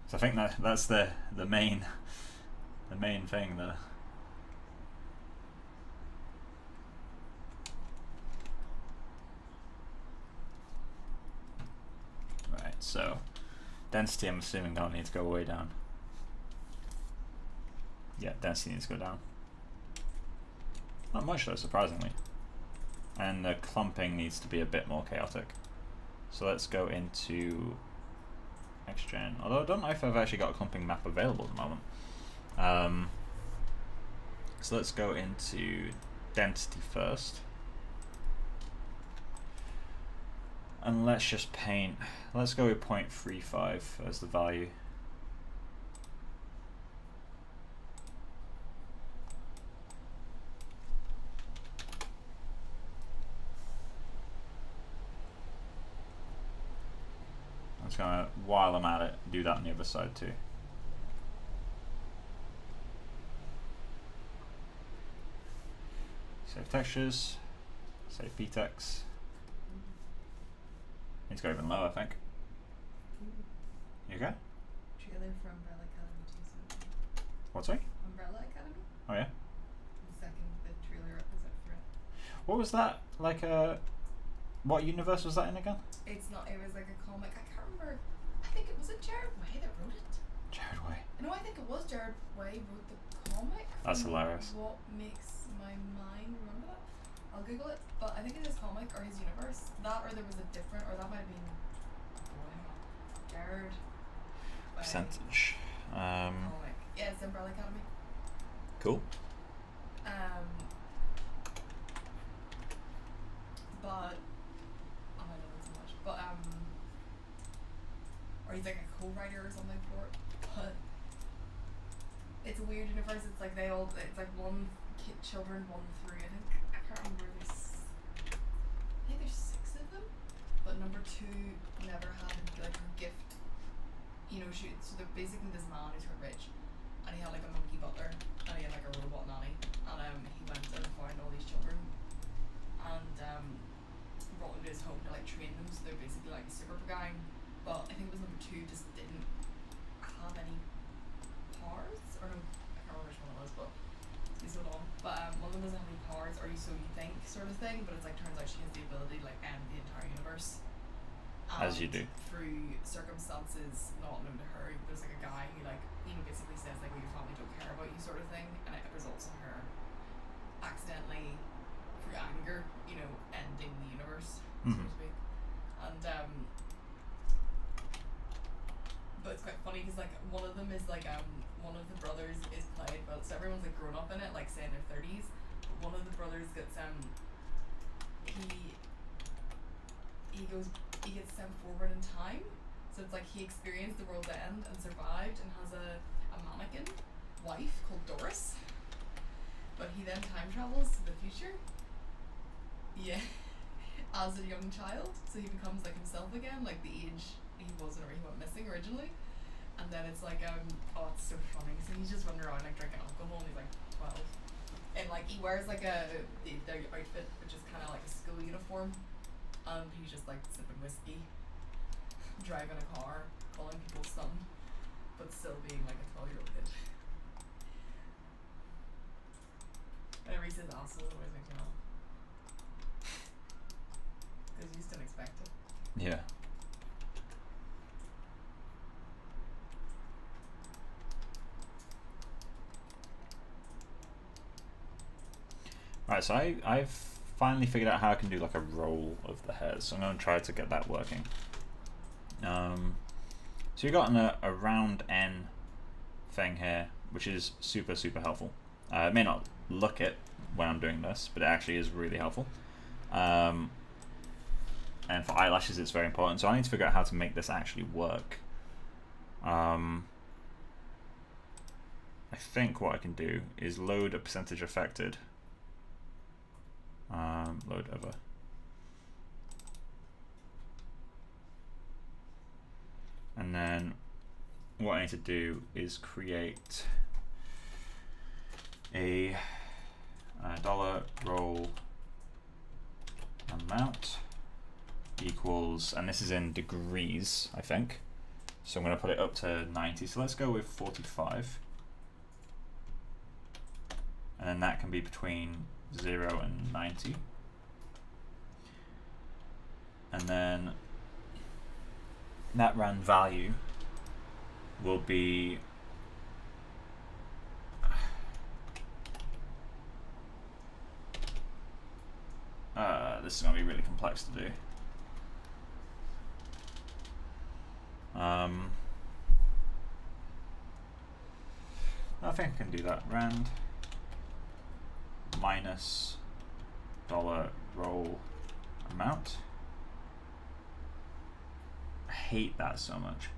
S1: So I think that's the main thing there. Right, so density I'm assuming don't need to go way down. Yeah, density needs to go down. Not much though, surprisingly. And the clumping needs to be a bit more chaotic. So let's go into XGen. Although I don't know if I've actually got a clumping map available at the moment. So let's go into density first. And let's just paint, let's go with 0.35 as the value. I'm just gonna, while I'm at it, do that on the other side too. Save textures, save ptex. Needs to go even lower, I think. You okay?
S2: Trailer for Umbrella Academy 2.
S1: What's that?
S2: Umbrella Academy?
S1: Oh yeah?
S2: The second bit trailer is out for it.
S1: What was that? Like what universe was that in again?
S2: It's not, it was like a comic, I can't remember. I think it was Jared Way that wrote it.
S1: Jared Way.
S2: No, I think it was Jared Way wrote the comic.
S1: That's
S2: from
S1: hilarious.
S2: What makes my mind remember that? I'll Google it, but I think it is comic or his universe. That or there was a different, or that might have been Jared Way.
S1: Percentage.
S2: Comic. Yeah, it's Umbrella Academy.
S1: Cool.
S2: But oh, I don't know so much. But or he's like a co-writer or something for it. But it's a weird universe. It's like it's like one kid, children 1 through, I think. I can't remember I think there's 6 of them. But number 2 never had like her gift. You know, so they're basically this man who's quite rich, and he had like a monkey butler, and he had like a robot nanny, and he went and found all these children, and brought them to his home to like train them. So they're basically like a super gang. But I think it was number 2 just didn't have any powers, or no, I can't remember which one it was, but it's so long. But one of them doesn't have any powers, or so you think, sort of thing. But it's like turns out she has the ability to like end the entire universe.
S1: As you do.
S2: Through circumstances not known to her, there's like a guy who like, you know, basically says like, well, your family don't care about you, sort of thing, and it results in her accidentally, through anger, you know, ending the universe, so to speak. And but it's quite funny because like one of them is like one of the brothers is played, well, so everyone's like grown up in it, like say in their 30s. But one of the brothers gets he gets sent forward in time. So it's like he experienced the world's end and survived and has a mannequin wife called Doris. But he then time travels to the future. Yeah. As a young child. So he becomes like himself again, like the age he wasn't or he went missing originally. And then it's like oh, it's so funny. So he's just running around like drinking alcohol and he's like 12. And like he wears like the outfit which is kinda like a school uniform. He's just like sipping whiskey, driving a car, calling people son, but still being like a 12-year-old kid. Whenever he says also, it always makes me laugh. Because you just didn't expect it.
S1: Yeah. Alright, so I've finally figured out how I can do like a roll of the hairs, so I'm going to try to get that working. So you've got a round N thing here, which is super helpful. It may not look it when I'm doing this, but it actually is really helpful. And for eyelashes it's very important, so I need to figure out how to make this actually work. think what I can do is load a percentage affected. Load over. And then what I need to do is create a dollar roll amount equals, and this is in degrees, I think. So I'm going to put it up to 90. So let's go with 45. And then that can be between 0 and 90. And then that rand value will be this is going to be really complex to do. I think I can do that. Rand minus dollar roll amount. I hate that so much.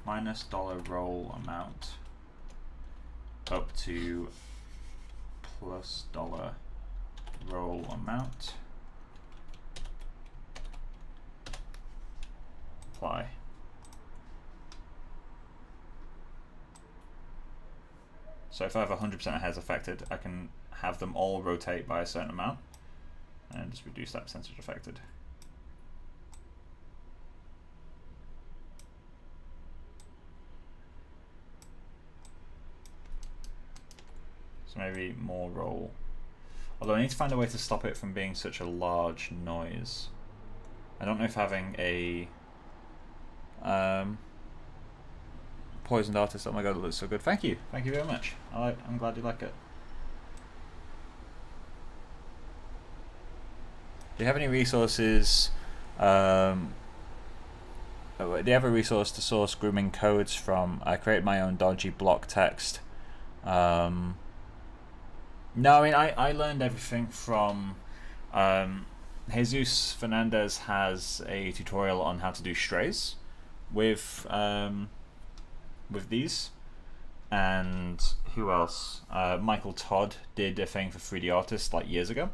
S1: Minus dollar roll amount up to plus dollar roll amount. Apply. So if I have 100% of heads affected, I can have them all rotate by a certain amount and just reduce that percentage affected. So maybe more roll. Although I need to find a way to stop it from being such a large noise. I don't know if having a poisoned artist, oh my god, it looks so good. Thank you very much. I'm glad you like it. Do you have any resources? Do you have a resource to source grooming codes from? I create my own dodgy block text. No, I mean I learned everything from Jesus Fernandez has a tutorial on how to do strays with these, and who else? Michael Todd did a thing for 3D Artist like years ago.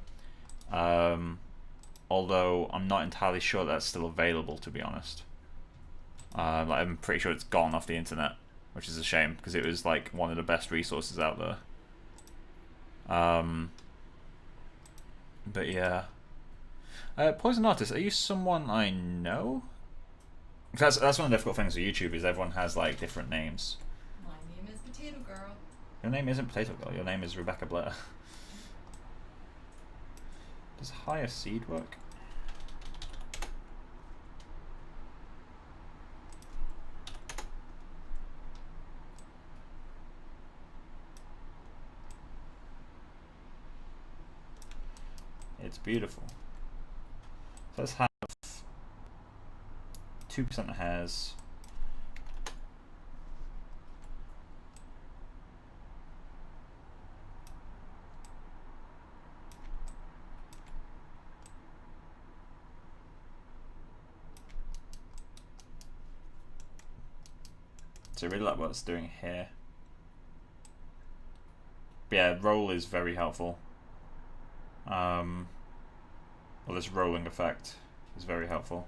S1: Although I'm not entirely sure that's still available, to be honest. Like, I'm pretty sure it's gone off the internet, which is a shame because it was like one of the best resources out there. But yeah, Poison Artist, are you someone I know? That's one of the difficult things with YouTube is everyone has like different names.
S2: My name is Potato Girl.
S1: Your name isn't Potato Girl. Your name is Rebecca Blair. Does higher seed work? It's beautiful. So let's have 2% of hairs. So I really like what it's doing here. But yeah, roll is very helpful. Well, this rolling effect is very helpful.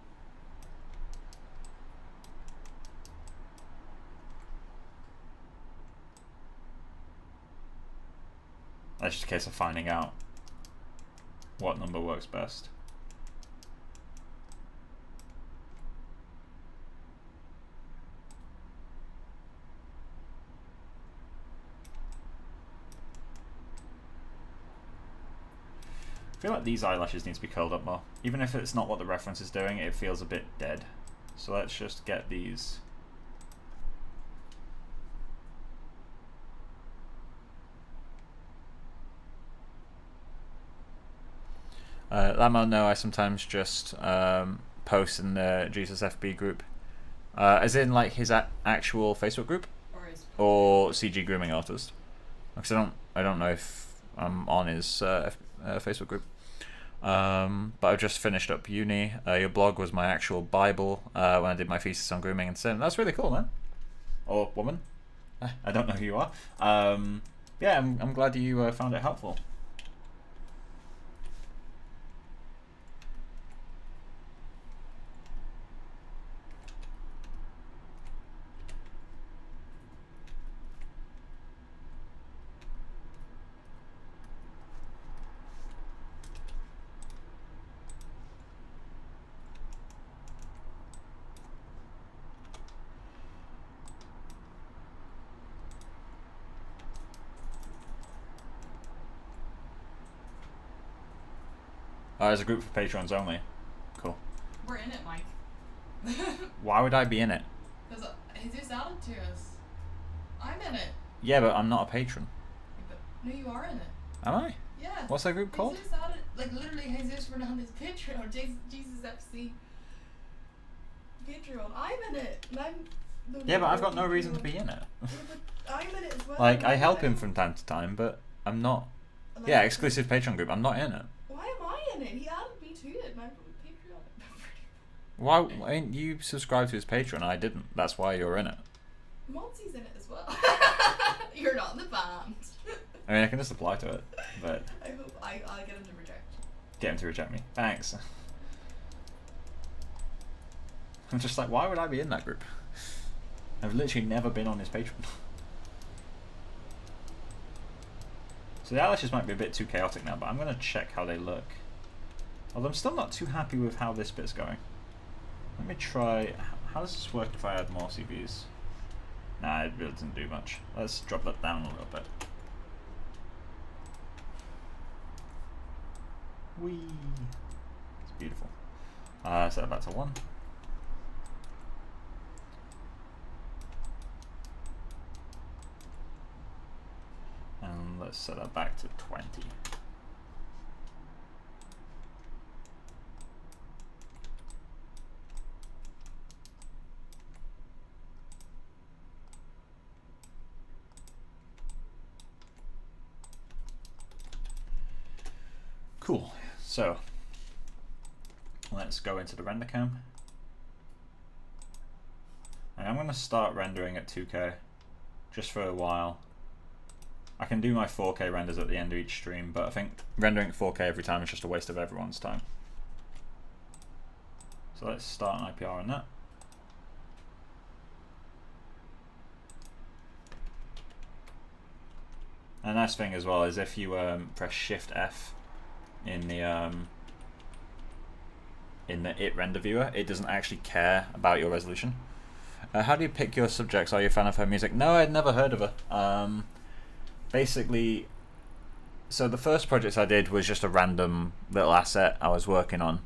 S1: That's just a case of finding out what number works best. I feel like these eyelashes need to be curled up more. Even if it's not what the reference is doing, it feels a bit dead. So let's just get these. Lamo, no, I sometimes just post in the Jesus FB group. As in like his actual Facebook group? Or CG Grooming Artist. Because I don't know if I'm on his Facebook group. But I've just finished up uni. Your blog was my actual Bible when I did my thesis on grooming and sin. That's really cool, man. or woman. I don't know who you are. Yeah, I'm glad you found it helpful. There's a group for patrons only. Cool.
S2: We're in it, Mike.
S1: Why would I be in it?
S2: Because Jesus added to us. I'm in it.
S1: Yeah, but I'm not a patron.
S2: But, no, you are in it.
S1: Am I?
S2: Yeah.
S1: What's that group called?
S2: Jesus added, like literally Jesus Fernandez Patreon, or Jesus FC Patreon. I'm in it, and I'm.
S1: Yeah, but I've got no reason to be in it.
S2: Yeah, but I'm in it as well.
S1: Like, I help him from time to time, but I'm not.
S2: Like,
S1: Yeah, exclusive Patreon group. I'm not in it.
S2: Why am I in it? He added me to it, and I'm a Patreon member.
S1: Why? I mean, you subscribed to his Patreon. I didn't. That's why you're in it.
S2: Monty's in it as well. You're not in the band.
S1: I mean, I can just apply to it, but
S2: I hope I'll get him to reject.
S1: get him to reject me. Thanks. I'm just like, why would I be in that group? I've literally never been on his Patreon. So the eyelashes might be a bit too chaotic now, but I'm going to check how they look. Although I'm still not too happy with how this bit's going. Let me try... How does this work if I add more CVs? Nah, it really doesn't do much. Let's drop that down a little bit. Whee! It's beautiful. Set that back to 1. And let's set that back to 20. Cool. So let's go into the render cam. And I'm going to start rendering at 2K just for a while. I can do my 4K renders at the end of each stream, but I think rendering at 4K every time is just a waste of everyone's time. So let's start an IPR on that. And the nice thing as well is if you press Shift F in the it render viewer, it doesn't actually care about your resolution. How do you pick your subjects? Are you a fan of her music? No, I'd never heard of her. Basically, so the first project I did was just a random little asset I was working on.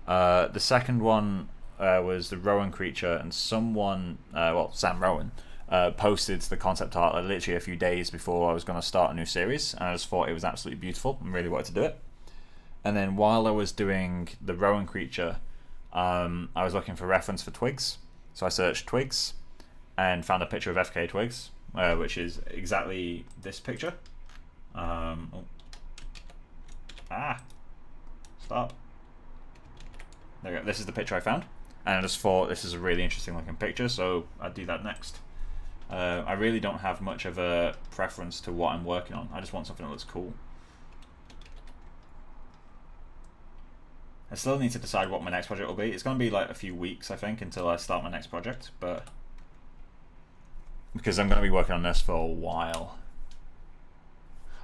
S1: The second one was the Rowan creature, and someone, well, Sam Rowan, posted the concept art literally a few days before I was going to start a new series, and I just thought it was absolutely beautiful and really wanted to do it. And then while I was doing the Rowan creature, I was looking for reference for twigs, so I searched twigs and found a picture of FKA twigs. Which is exactly this picture. Stop. There we go. This is the picture I found, and I just thought this is a really interesting looking picture, so I'd do that next. I really don't have much of a preference to what I'm working on. I just want something that looks cool. I still need to decide what my next project will be. It's going to be like a few weeks, I think, until I start my next project, but because I'm going to be working on this for a while.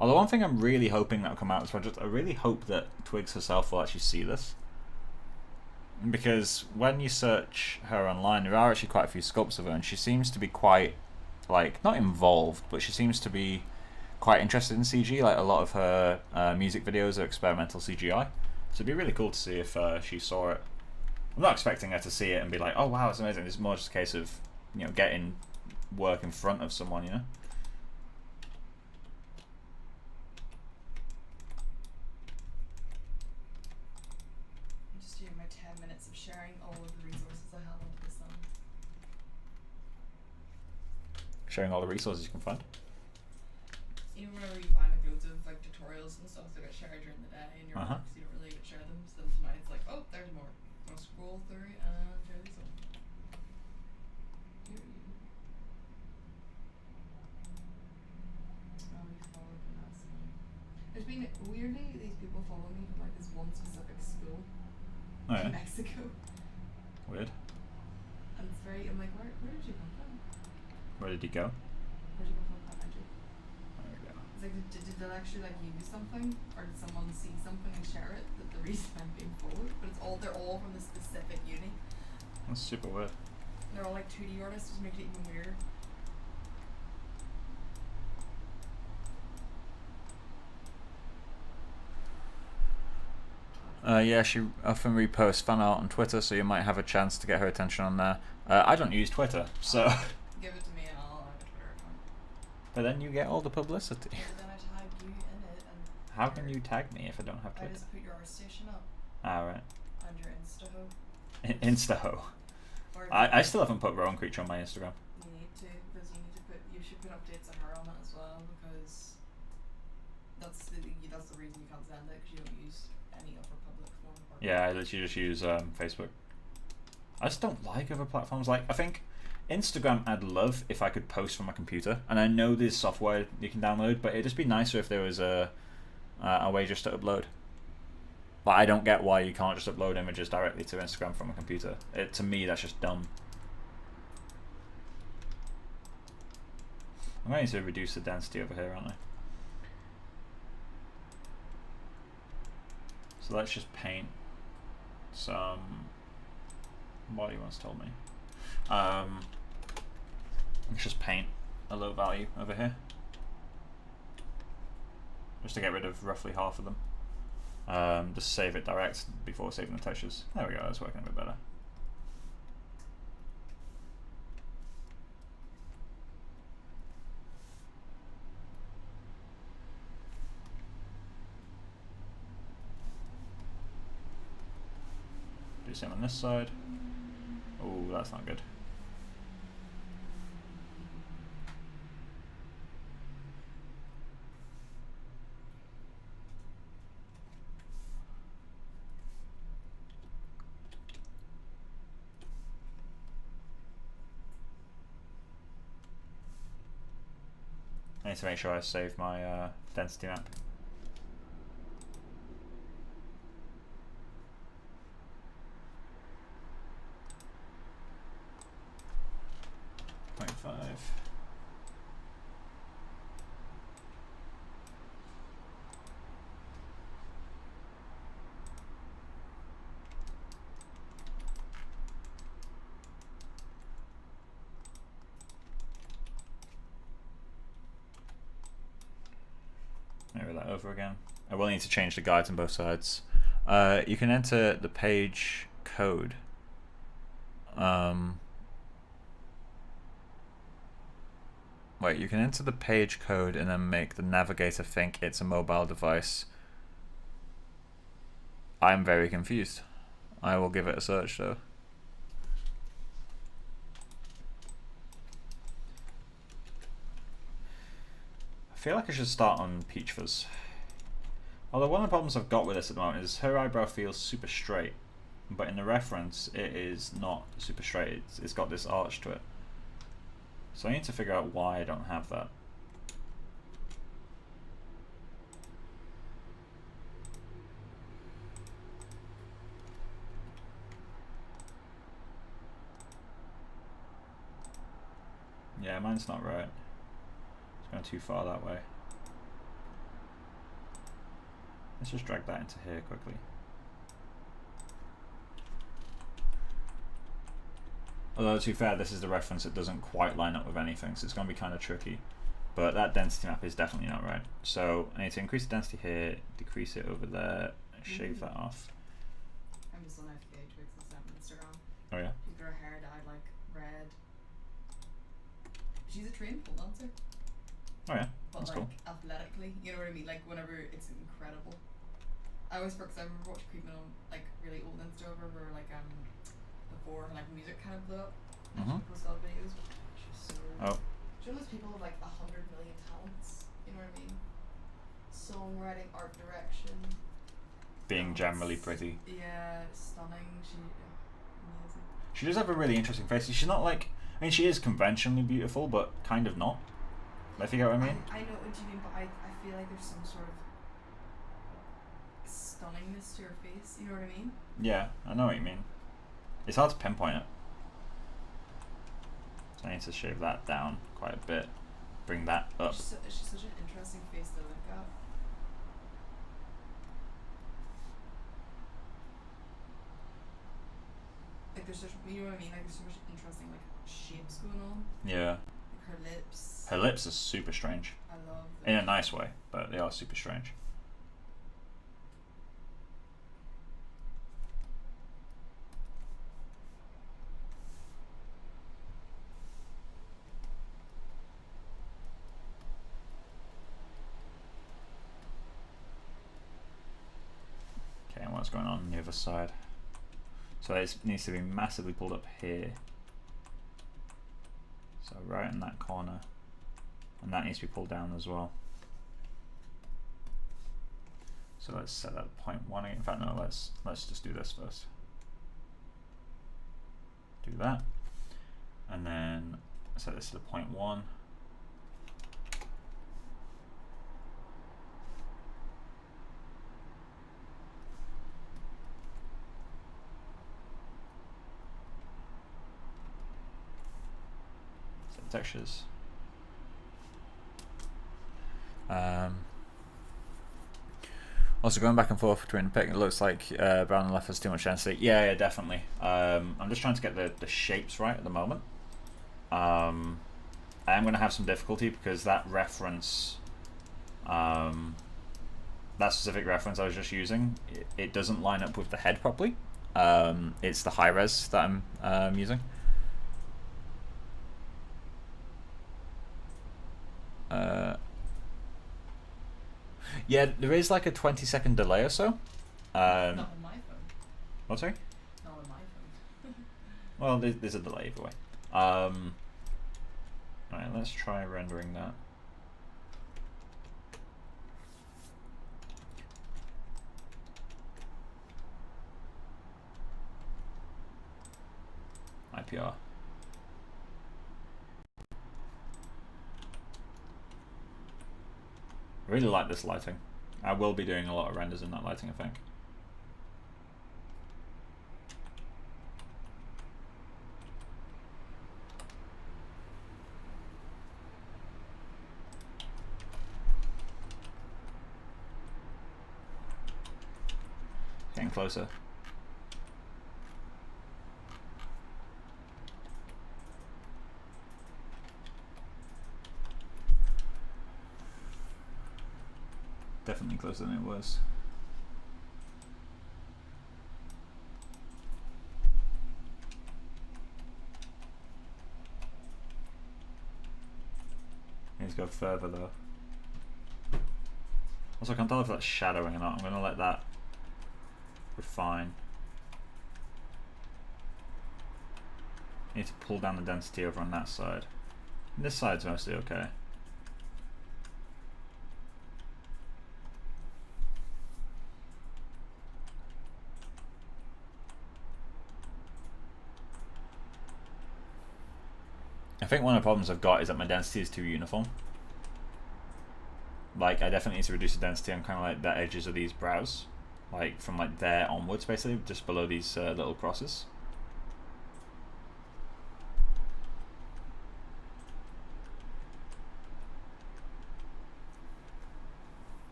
S1: Although one thing I'm really hoping that will come out of this project, I really hope that Twigs herself will actually see this. Because when you search her online, there are actually quite a few sculpts of her, and she seems to be quite, like, not involved, but she seems to be quite interested in CG. Like, a lot of her music videos are experimental CGI. So it'd be really cool to see if she saw it. I'm not expecting her to see it and be like, oh wow, it's amazing. It's more just a case of, you know, getting work in front of someone, you know?
S2: I'm just doing my 10 minutes of sharing all of the resources I have onto the sun.
S1: Sharing all the resources you can find.
S2: You know, whenever you find like loads of like tutorials and stuff that get shared during the day in your works, you don't really get to share them. So then tonight it's like, oh, there's more. I'm gonna scroll through and share these all. weirdly, these people follow me from like this one specific school
S1: Oh yeah.
S2: in Mexico,
S1: Weird.
S2: and it's very. I'm like, where did you come from?
S1: Where did he go?
S2: Where did you come from? Andrew?
S1: There we go.
S2: It's like, did they actually like use something, or did someone see something and share it? That the reason I'm being followed, but they're all from this specific uni.
S1: That's super weird.
S2: They're all like 2D artists, which makes it even weirder.
S1: Yeah, she often reposts fan art on Twitter, so you might have a chance to get her attention on there. I don't use Twitter, so.
S2: Give it to me and I'll have a Twitter account.
S1: But then you get all the publicity.
S2: Yeah, but then I tag you in it, and
S1: How can you tag me if I don't have
S2: I
S1: Twitter?
S2: just put your art station up
S1: Right.
S2: and your Instaho.
S1: Instaho.
S2: Or
S1: I still haven't put Rowan Creature on my Instagram.
S2: You need to, because you should put updates on her on it as well, because that's the reason you can't send it, because you don't use any other public form.
S1: Yeah, I literally just use Facebook. I just don't like other platforms. Like, I think Instagram I'd love if I could post from my computer, and I know there's software you can download, but it'd just be nicer if there was a way just to upload. Like, I don't get why you can't just upload images directly to Instagram from a computer. To me, that's just dumb. I'm going to reduce the density over here, aren't I? So let's just paint some. What he once told me. Let's just paint a low value over here, just to get rid of roughly half of them. Just save it direct before saving the textures. There we go, that's working a bit better. Do the same on this side. Oh, that's not good. I need to make sure I save my density map. Maybe that over again. I will need to change the guides on both sides. You can enter the page code. Wait, you can enter the page code and then make the navigator think it's a mobile device. I'm very confused. I will give it a search though. I feel like I should start on Peach Fuzz. Although one of the problems I've got with this at the moment is her eyebrow feels super straight, but in the reference it is not super straight. It's got this arch to it. So I need to figure out why I don't have that. Yeah, mine's not right. It's going too far that way. Let's just drag that into here quickly. Although to be fair, this is the reference that doesn't quite line up with anything, so it's going to be kind of tricky. But that density map is definitely not right. So I need to increase the density here, decrease it over there, shave that off.
S2: I'm just on FKA twigs and stuff on Instagram.
S1: Oh yeah?
S2: She's got her hair dyed like red. She's a trained pole dancer.
S1: Oh yeah,
S2: But
S1: that's
S2: like
S1: cool.
S2: athletically, you know what I mean? Like whenever it's incredible. I always because I remember watching Creeping on like really old Insta over where like before like music kind of blew up.
S1: Mhm.
S2: She posted all the videos. She's so
S1: Oh.
S2: She's one of those people with like 100 million talents. You know what I mean? Songwriting, art direction.
S1: Being generally pretty.
S2: Yeah, stunning. Amazing.
S1: She does have a really interesting face. She's not like, I mean, she is conventionally beautiful, but kind of not. If you get what I mean?
S2: I know what you mean, but I feel like there's some sort of stunningness to her face. You know what I mean?
S1: Yeah, I know what you mean. It's hard to pinpoint it. So I need to shave that down quite a bit. Bring that up.
S2: She's such an interesting face to look at. Like there's such, you know what I mean? Like there's so much interesting like shapes going on.
S1: Yeah.
S2: Like her lips.
S1: Her lips are super strange.
S2: I love them.
S1: In a nice way, but they are super strange. Okay, and what's going on the other side? So it needs to be massively pulled up here. So right in that corner. And that needs to be pulled down as well. So let's set that 0.1 again. In fact, no, let's just do this first. Do that. And then set this to the 0.1. Set the textures. Also going back and forth between pick, it looks like brown and left has too much density. Yeah, definitely. I'm just trying to get the shapes right at the moment. I am going to have some difficulty because that reference, that specific reference I was just using, it doesn't line up with the head properly. It's the high res that I'm using. Yeah, there is like a 20-second delay or so.
S2: Not on my phone.
S1: What, sorry?
S2: Not on my phone.
S1: Well, there's a delay either way. Alright, let's try rendering that. IPR. I really like this lighting. I will be doing a lot of renders in that lighting, I think. Getting closer. Definitely closer than it was. Need to go further though. Also, I can't tell if that's shadowing or not. I'm going to let that refine. Need to pull down the density over on that side. And this side's mostly okay. I think one of the problems I've got is that my density is too uniform. Like, I definitely need to reduce the density on kind of like the edges of these brows. Like, from like there onwards, basically, just below these little crosses.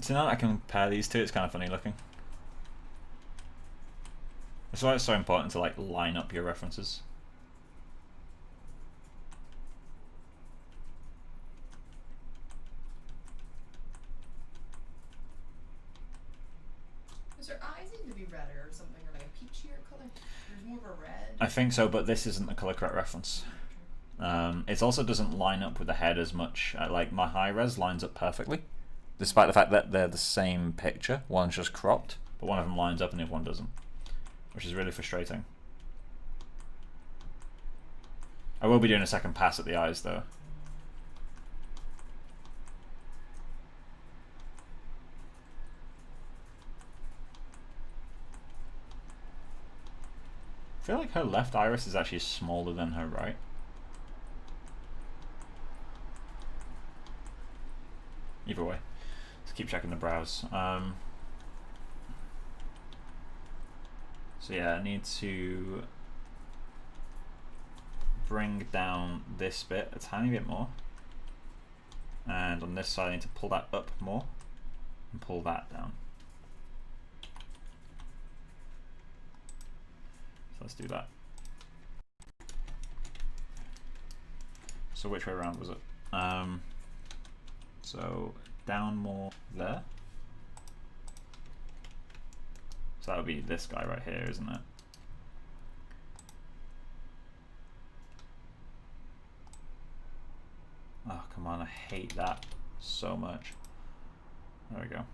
S1: So now that I can compare these two, it's kind of funny looking. That's why it's so important to like line up your references.
S2: Is her eyes need to be redder or something, or like a peachier colour? There's more of a red.
S1: I think so, but this isn't the color correct reference. It also doesn't line up with the head as much. Like my high res lines up perfectly, despite the fact that they're the same picture. One's just cropped, but one of them lines up and the other one doesn't, which is really frustrating. I will be doing a second pass at the eyes though. I feel like her left iris is actually smaller than her right. either way. Let's keep checking the browse. So yeah, I need to bring down this bit a tiny bit more, and on this side I need to pull that up more and pull that down. So let's do that. So which way around was it? So down more there. So that would be this guy right here, isn't it? Oh, come on, I hate that so much. There we go.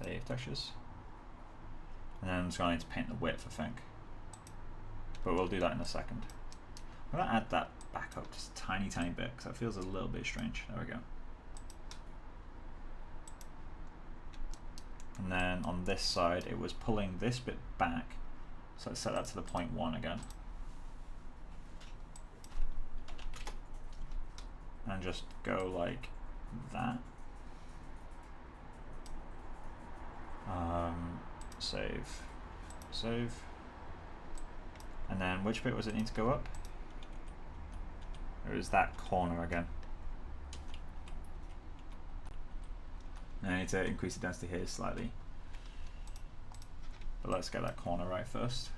S1: Save textures. And then I'm just going to need to paint the width, I think. But we'll do that in a second. I'm going to add that back up just a tiny, tiny bit because that feels a little bit strange. There we go. And then on this side, it was pulling this bit back. So let's set that to the 0.1 again. And just go like that. Save, save. And then which bit was it need to go up? Or is that corner again? And I need to increase the density here slightly. But let's get that corner right first.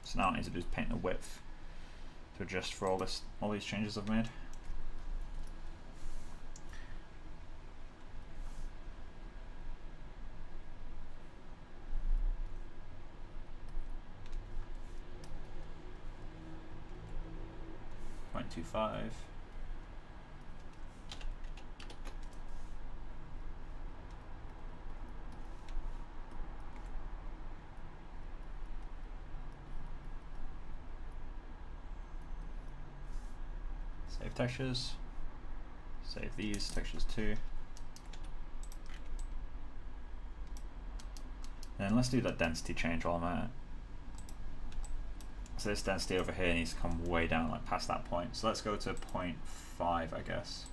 S1: So now I need to do is paint the width to adjust for all these changes I've made. .25. Save textures, save these textures too. And let's do that density change while I'm at it. So this density over here needs to come way down, like past that point. So let's go to 0.5, I guess.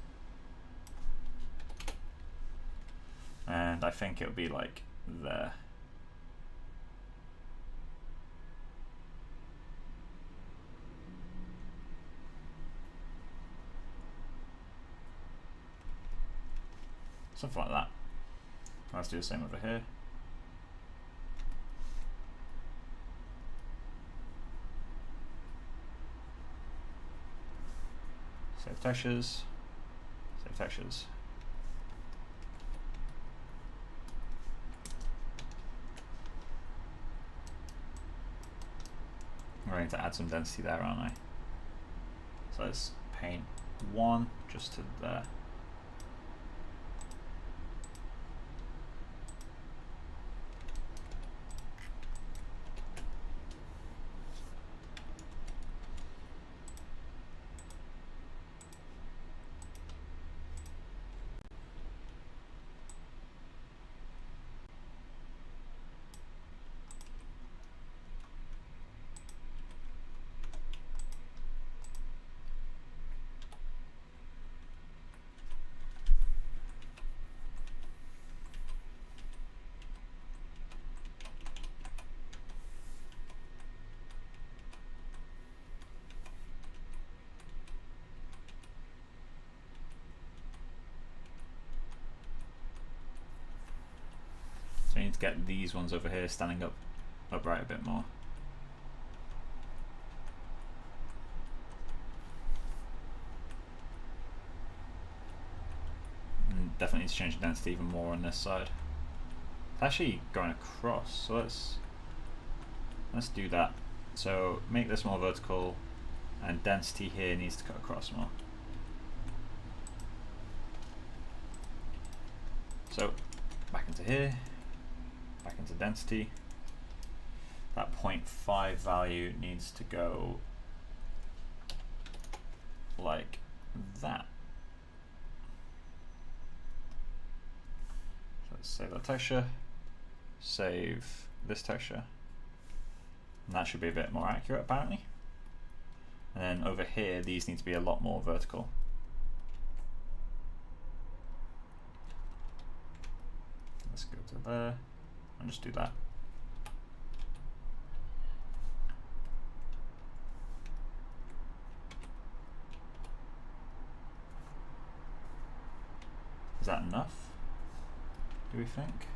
S1: And I think it'll be like there. Something like that. Let's do the same over here. Save textures. Save textures. I'm going to add some density there, aren't I? So let's paint 1 just to there. So I need to get these ones over here standing upright a bit more. And definitely need to change the density even more on this side. It's actually going across, so let's do that. So make this more vertical, and density here needs to cut across more. So back into here, back into density. That 0.5 value needs to go like that. So let's save that texture, save this texture, and that should be a bit more accurate apparently. And then over here, these need to be a lot more vertical. Let's go to there and just do that. Is that enough, do we think?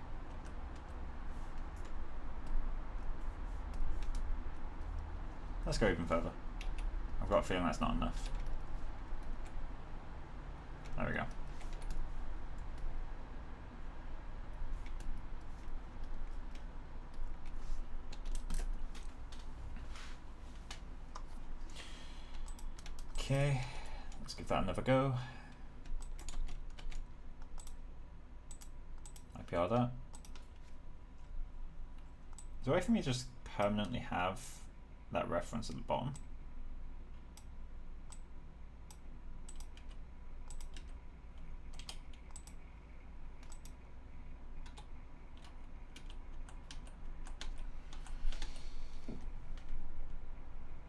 S1: Let's go even further. I've got a feeling that's not enough. There we go. Okay, let's give that another go. IPR that. Is there a way for me to just permanently have that reference at the bottom?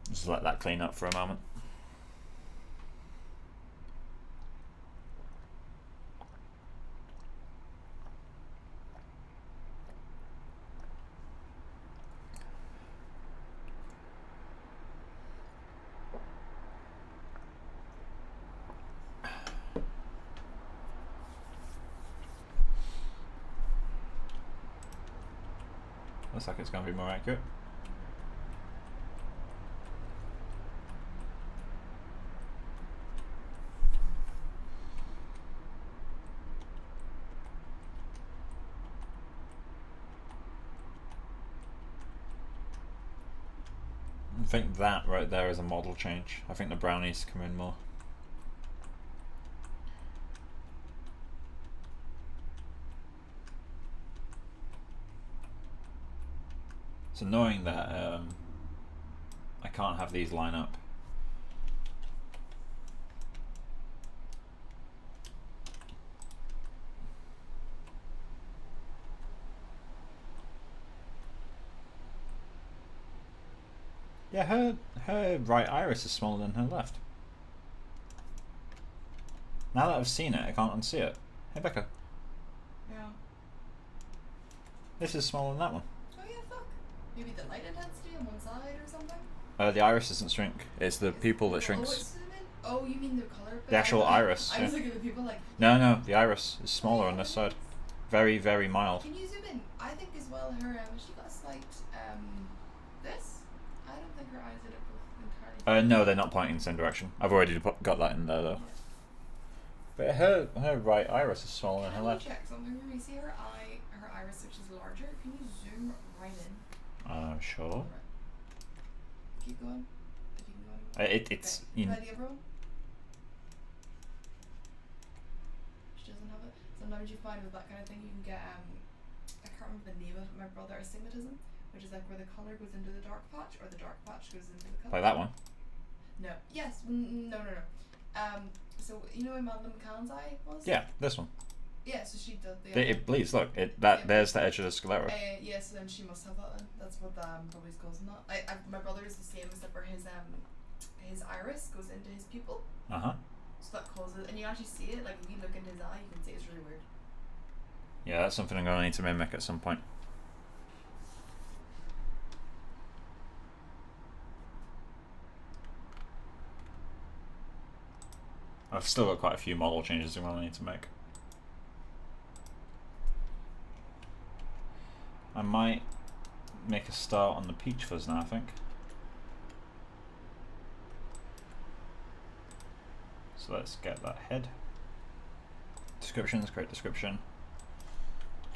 S1: Just let that clean up for a moment. Looks like it's going to be more accurate. I think that right there is a model change. I think the brown needs to come in more. It's annoying that I can't have these line up. Yeah, her right iris is smaller than her left. Now that I've seen it, I can't unsee it. Hey Becca.
S2: Yeah.
S1: This is smaller than that one.
S2: Oh yeah, fuck. Maybe the light intensity on one side or something?
S1: The iris doesn't shrink. It's the pupil that shrinks.
S2: Oh, it's zoom in? Oh, you mean the color?
S1: The actual iris.
S2: I was looking at the people like...
S1: No, the iris is smaller on this side. Very, very mild.
S2: Can you zoom in? I think as well her, she got a slight, this? I don't think her eyes did it entirely.
S1: No, they're not pointing in the same direction. I've already got that in there though.
S2: Yeah.
S1: But her right iris is smaller than her left.
S2: Check something for me. See her iris, which is larger. Can you zoom right in?
S1: Sure.
S2: Right. Keep going. If you can go.
S1: It's
S2: okay. Try the other one. She doesn't have it. Sometimes you find with that kind of thing, you can get I can't remember the name of it. My brother, astigmatism, which is like where the color goes into the dark patch, or the dark patch goes into the color.
S1: like that one.
S2: No. Yes. No. So you know where Madeline McCann's eye was?
S1: Yeah, this one.
S2: Yeah. So she did the.
S1: It bleeds. Look,
S2: Yeah.
S1: there's the edge of the sclera.
S2: Yeah. So then she must have that. Then. That's what probably goes in that. My brother is the same, except for his iris goes into his pupil. So that causes, and you actually see it. Like if you look into his eye, you can see it's really weird.
S1: Yeah, that's something I'm going to need to mimic at some point. I've still got quite a few model changes I'm going to need to make. I might make a start on the peach fuzz now, I think. So let's get that head. Description, let's create description.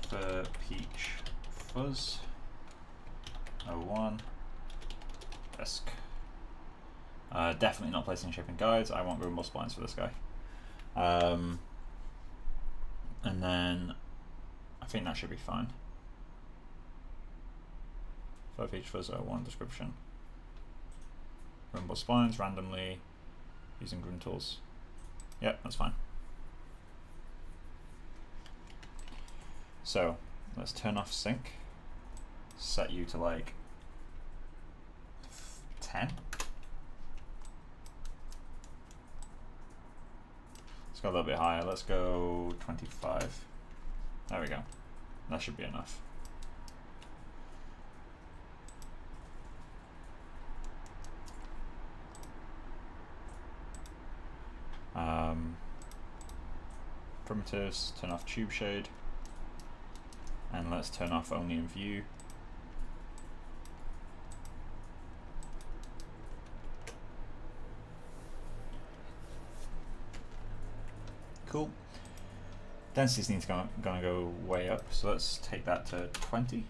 S1: For peach fuzz 01 risk. Definitely not placing shaping guides. I want removable splines for this guy. And then I think that should be fine. 5 feature fuzz 01 description. Rumble splines randomly using groom tools. Yep, that's fine. So let's turn off sync. Set you to like 10. Let's go a little bit higher. Let's go 25. There we go. That should be enough. Primitives, turn off tube shade, and let's turn off only in view. Cool. Densities need to go way up, so let's take that to 20.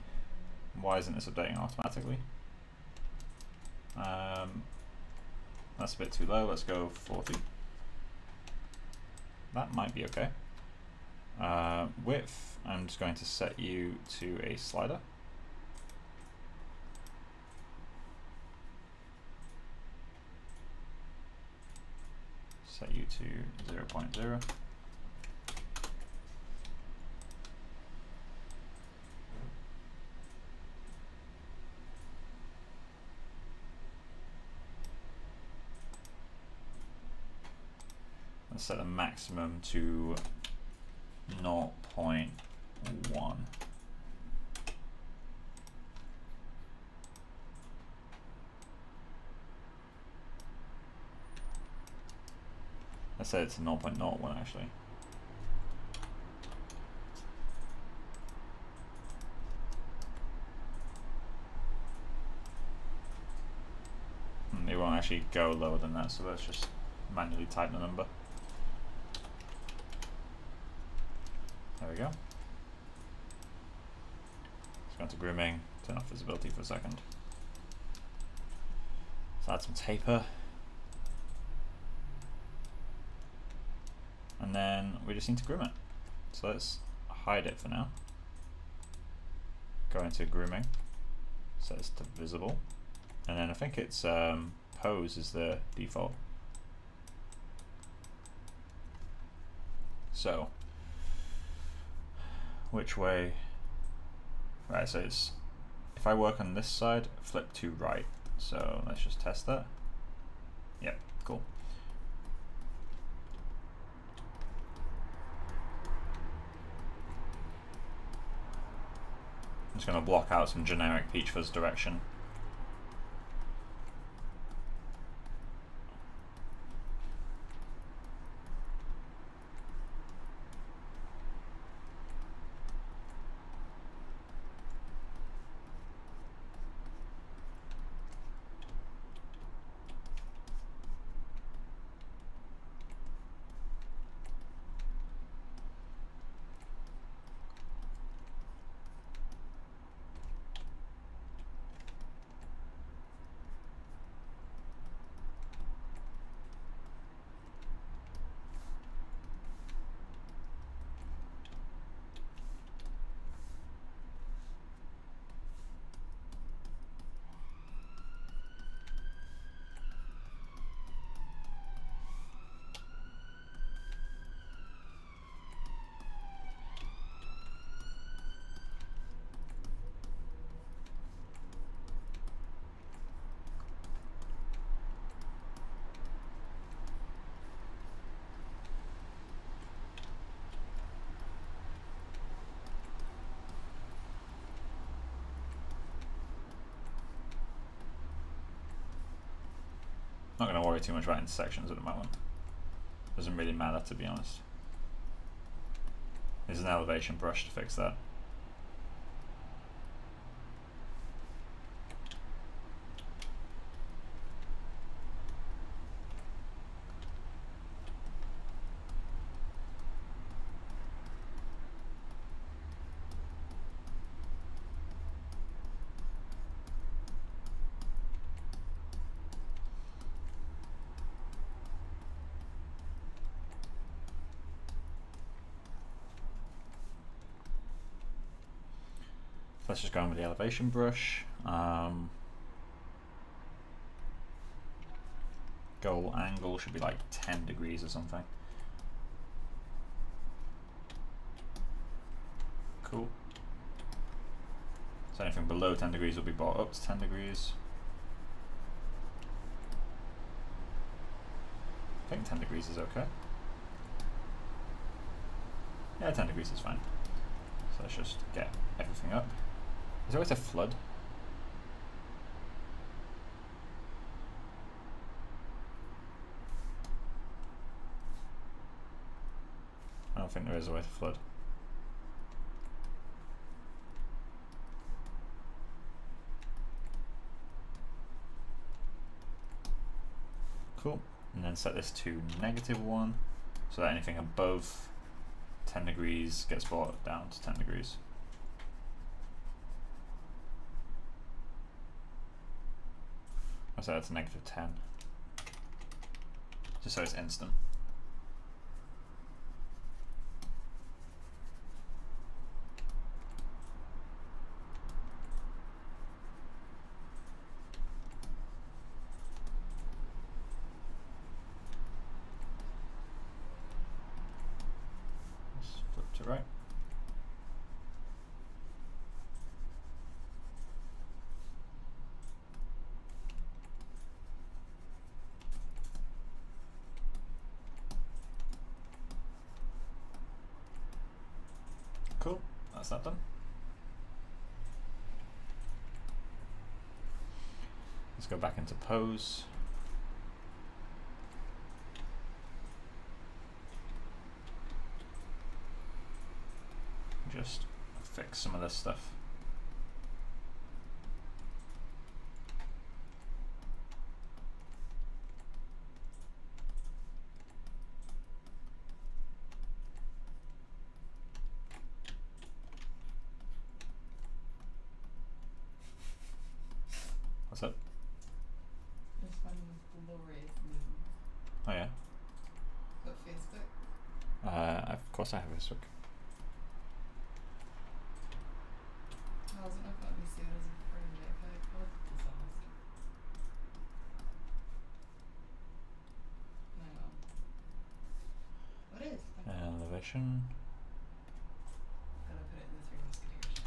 S1: Why isn't this updating automatically? That's a bit too low. Let's go 40. That might be okay. Width, I'm just going to set you to a slider. Set you to 0.0. Let's set the maximum to 0.1. Let's set it to 0.01 actually. It won't actually go lower than that, so let's just manually type the number. There we go. Let's go into grooming, turn off visibility for a second. Let's add some taper. And then we just need to groom it. So let's hide it for now. Go into grooming, set this to visible. And then I think it's pose is the default. So which way? Right, so it's, if I work on this side, flip to right. So let's just test that. Yep, cool. I'm just going to block out some generic peach fuzz direction. Not going to worry too much about intersections at the moment. Doesn't really matter, to be honest. There's an elevation brush to fix that. Let's just go in with the elevation brush. Goal angle should be like 10 degrees or something. Cool. So anything below 10 degrees will be brought up to 10 degrees. I think 10 degrees is okay. Yeah, 10 degrees is fine. So let's just get everything up. Is there a way to flood? I don't think there is a way to flood. Cool. And then set this to -1, so that anything above 10 degrees gets brought down to 10 degrees. I'll set that to -10, just so it's instant. Flip to right. Cool, that's that done. Let's go back into pose. Just fix some of this stuff. What's up?
S2: It's fun with glorious memes.
S1: Oh yeah.
S2: Got Facebook?
S1: Of course I have Facebook.
S2: How is it not letting me see it as a frame JPEG? What a disaster. Hang on. What is?
S1: Elevation.
S2: Gotta put it in the Three Musketeers.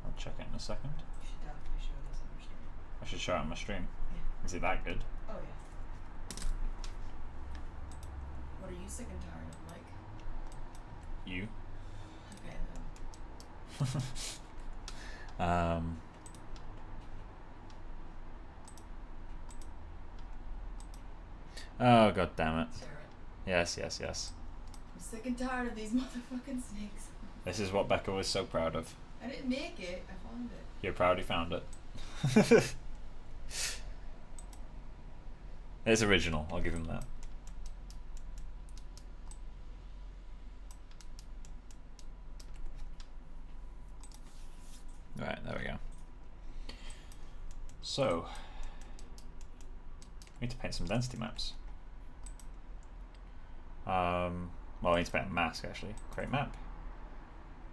S1: I'll check it in a second.
S2: You should definitely show this on your stream.
S1: I should show it on my stream.
S2: Yeah.
S1: Is it that good?
S2: Oh yeah. What are you sick and tired of, Mike?
S1: You?
S2: Okay then.
S1: Oh god damn it.
S2: Share it.
S1: Yes, yes, yes.
S2: I'm sick and tired of these motherfucking snakes.
S1: This is what Becca was so proud of.
S2: I didn't make it, I found it.
S1: You're proud you found it. It's original, I'll give him that. Right, there we go. So, we need to paint some density maps. Well, I need to paint a mask actually. Create map.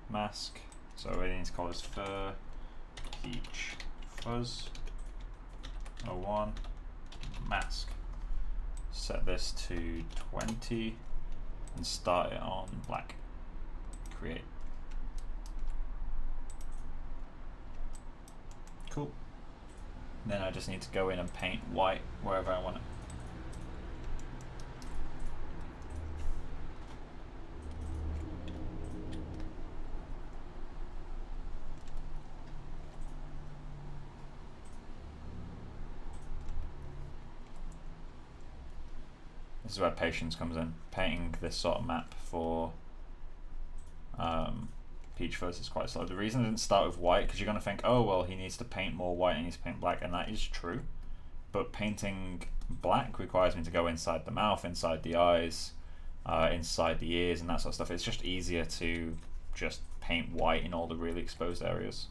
S1: Mask. So we need to call this fur, peach, fuzz, 01, mask. Set this to 20 and start it on black. Create. Cool. Then I just need to go in and paint white wherever I want it. This is where patience comes in. Painting this sort of map for Peach Fuzz is quite slow. The reason I didn't start with white, because you're going to think, oh well, he needs to paint more white, he needs to paint black, and that is true. But painting black requires me to go inside the mouth, inside the eyes, inside the ears, and that sort of stuff. It's just easier to just paint white in all the really exposed areas.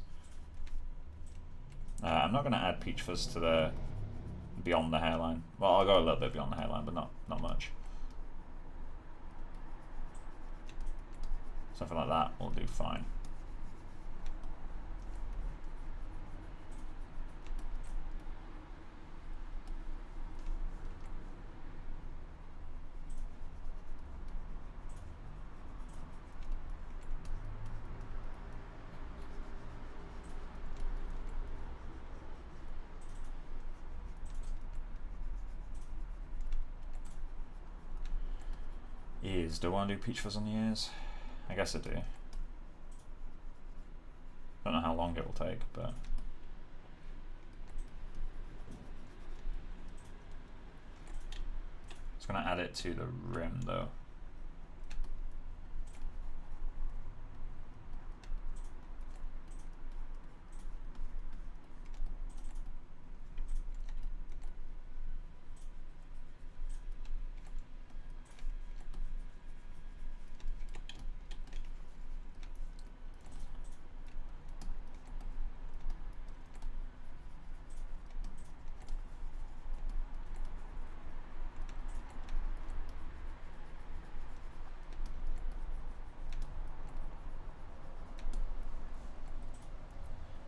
S1: I'm not going to add Peach Fuzz to beyond the hairline. Well, I'll go a little bit beyond the hairline, but not much. Something like that will do fine. Ears. Do I want to do peach fuzz on the ears? I guess I do. Don't know how long it will take, but it's going to add it to the rim though.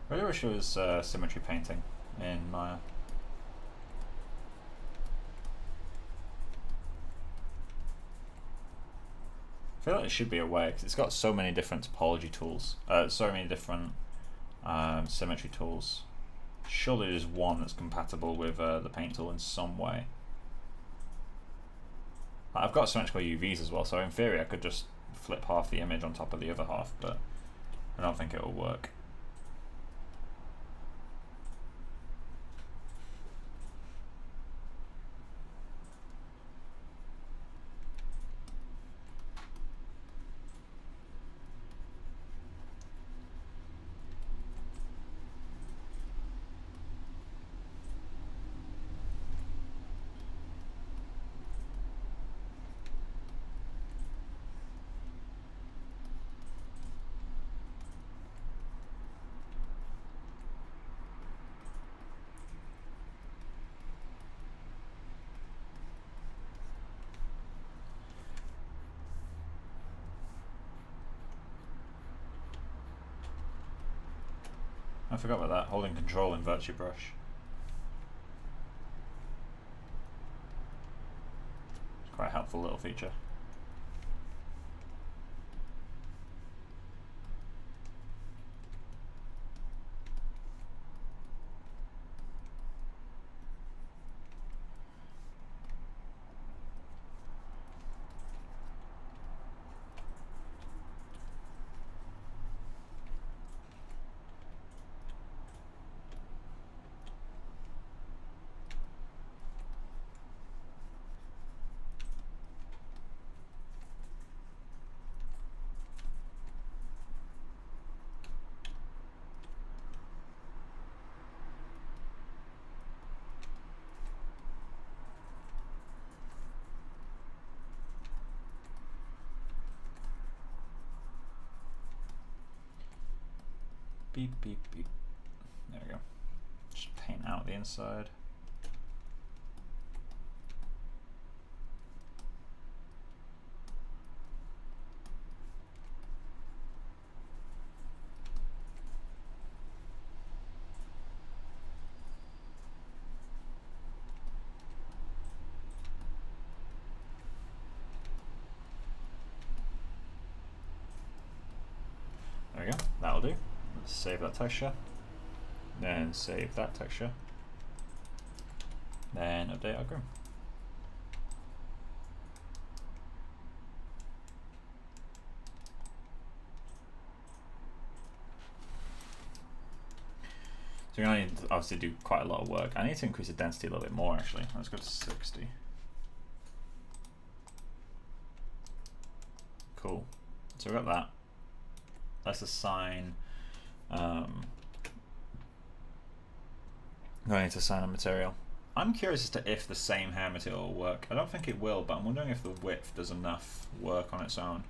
S1: I really wish it was symmetry painting in Maya. I feel like it should be a way because it's got so many different topology tools, so many different symmetry tools. Surely there's one that's compatible with the paint tool in some way. I've got symmetrical UVs as well, so in theory I could just flip half the image on top of the other half, but I don't think it will work. I forgot about that, holding control in Virtue Brush. It's quite a helpful little feature. Beep, beep, beep. There we go. Just paint out the inside. There we go. That'll do. Let's save that texture, then save that texture, then update our grim. So you're going to need to obviously do quite a lot of work. I need to increase the density a little bit more actually. Let's go to 60. Cool. So we've got that. Let's assign going to assign a material. I'm curious as to if the same hair material will work. I don't think it will, but I'm wondering if the width does enough work on its own.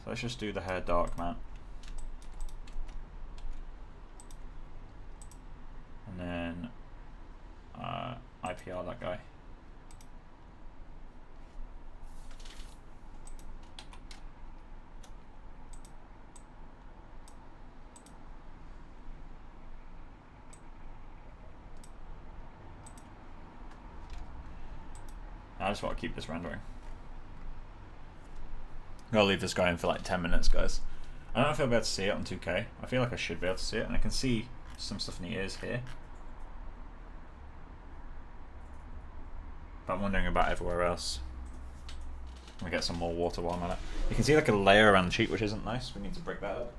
S1: So let's just do the hair dark matte. And then IPR that guy. I just want to keep this rendering. I'll leave this going for like 10 minutes, guys. I don't know if I'll be able to see it on 2K. I feel like I should be able to see it, and I can see some stuff in the ears here. But I'm wondering about everywhere else. Let me get some more water while I'm at it. You can see like a layer around the cheek, which isn't nice. We need to break that up.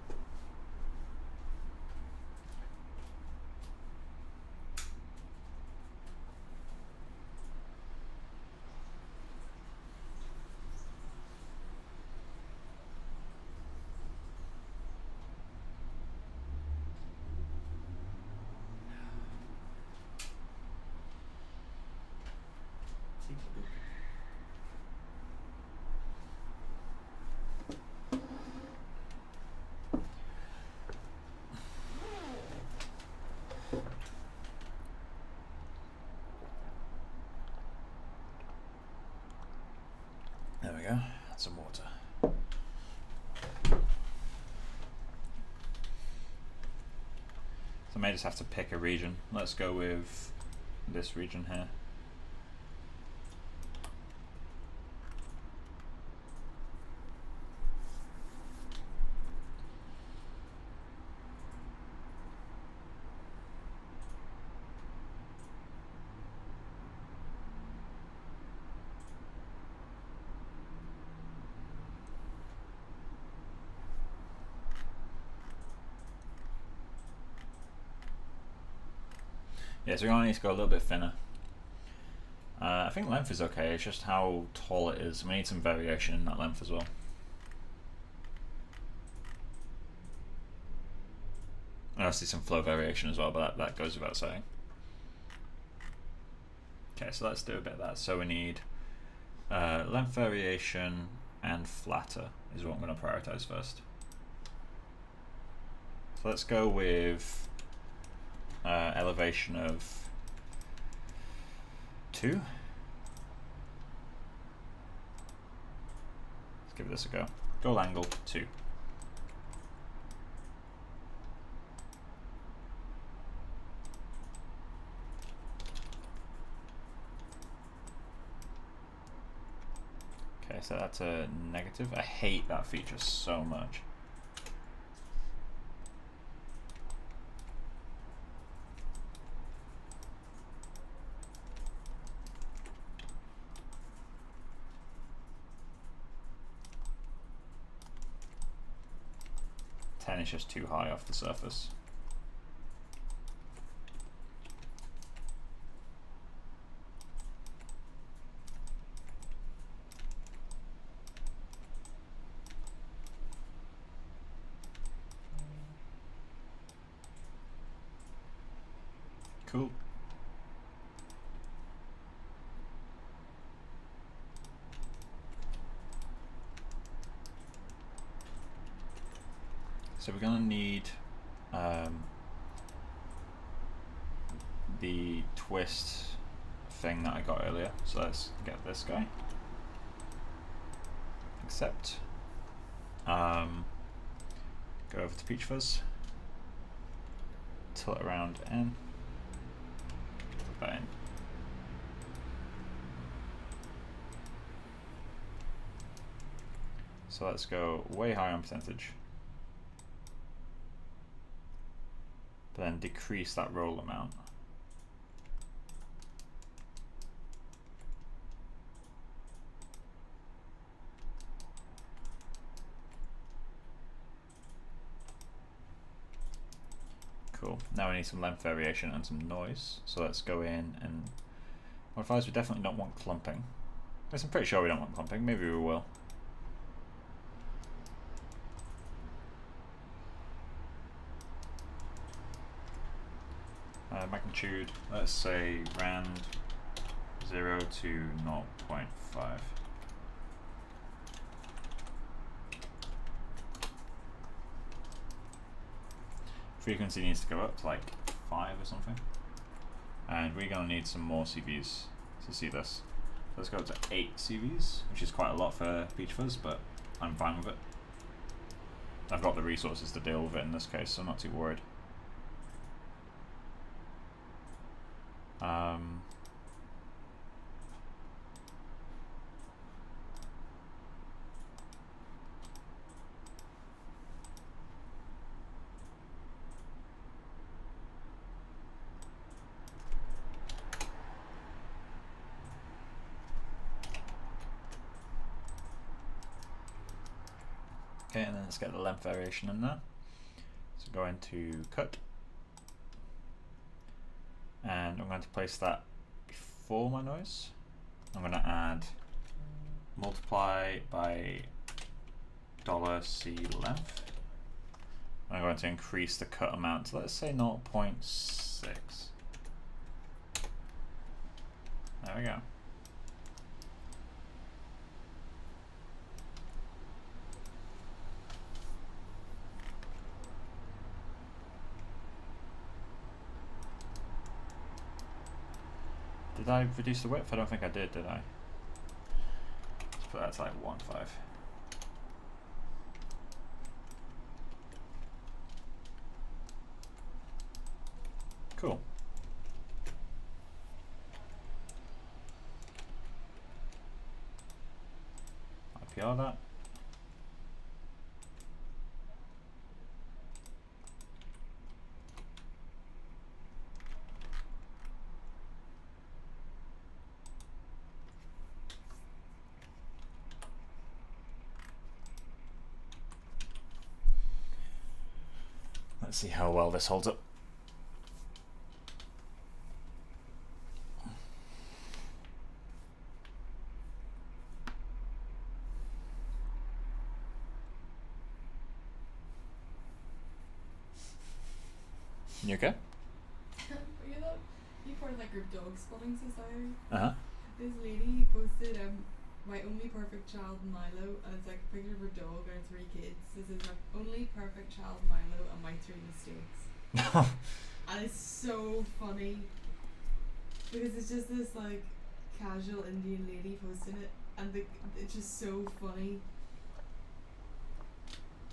S1: There we go, that's some water. So I may just have to pick a region. Let's go with this region here. Yeah, so we're going to need to go a little bit thinner. I think length is okay, it's just how tall it is. We need some variation in that length as well. And obviously some flow variation as well, but that goes without saying. Okay, so let's do a bit of that. So we need length variation and flatter is what I'm going to prioritize first. So let's go with elevation of 2. Let's give this a go. Goal angle 2. Okay, so that's a negative. I hate that feature so much. It's just too high off the surface. Cool. So we're going to need the twist thing that I got earlier. So let's get this guy. Accept. Go over to Peach Fuzz. Tilt around N. Put that in. So let's go way higher on percentage. But then decrease that roll amount. Cool. Now we need some length variation and some noise. So let's go in and modifiers. We definitely don't want clumping. I'm pretty sure we don't want clumping. Maybe we will. Magnitude, let's say round 0 to 0.5. Frequency needs to go up to like 5 or something. And we're going to need some more CVs to see this. Let's go to 8 CVs, which is quite a lot for Peach Fuzz, but I'm fine with it. I've got the resources to deal with it in this case, so I'm not too worried. Okay, and then let's get the length variation in there. So go into cut, and I'm going to place that before my noise. I'm going to add multiply by $C length. I'm going to increase the cut amount to, let's say, 0.6. There we go. Did I reduce the width? I don't think I did I? Let's put that to like 1.5. Cool. IPR that. Let's see how well this holds up. You okay?
S2: You know, you part of that group Dog Spotting Society.
S1: Uh-huh.
S2: This lady posted my only perfect child Milo, and it's like a picture of her dog and her 3 kids. This is my only perfect child Milo and my 3 mistakes. And it's so funny because it's just this like casual Indian lady posting it, and it's just so funny.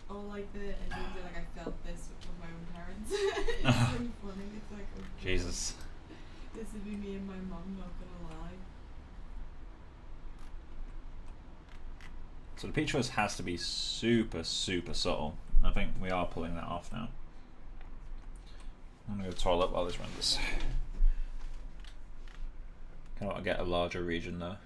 S2: All like the Indians are like, I felt this with my own parents. It's so funny. It's like, oh,
S1: Jesus.
S2: this would be me and my mum, not gonna lie.
S1: So the Peach Fuzz has to be super, super subtle. I think we are pulling that off now. I'm gonna go toilet while this renders. Kind of want to get a larger region there.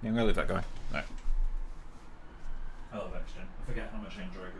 S1: Yeah, I'm gonna leave that going. No. I love Exgen. I forget how much I enjoy growing.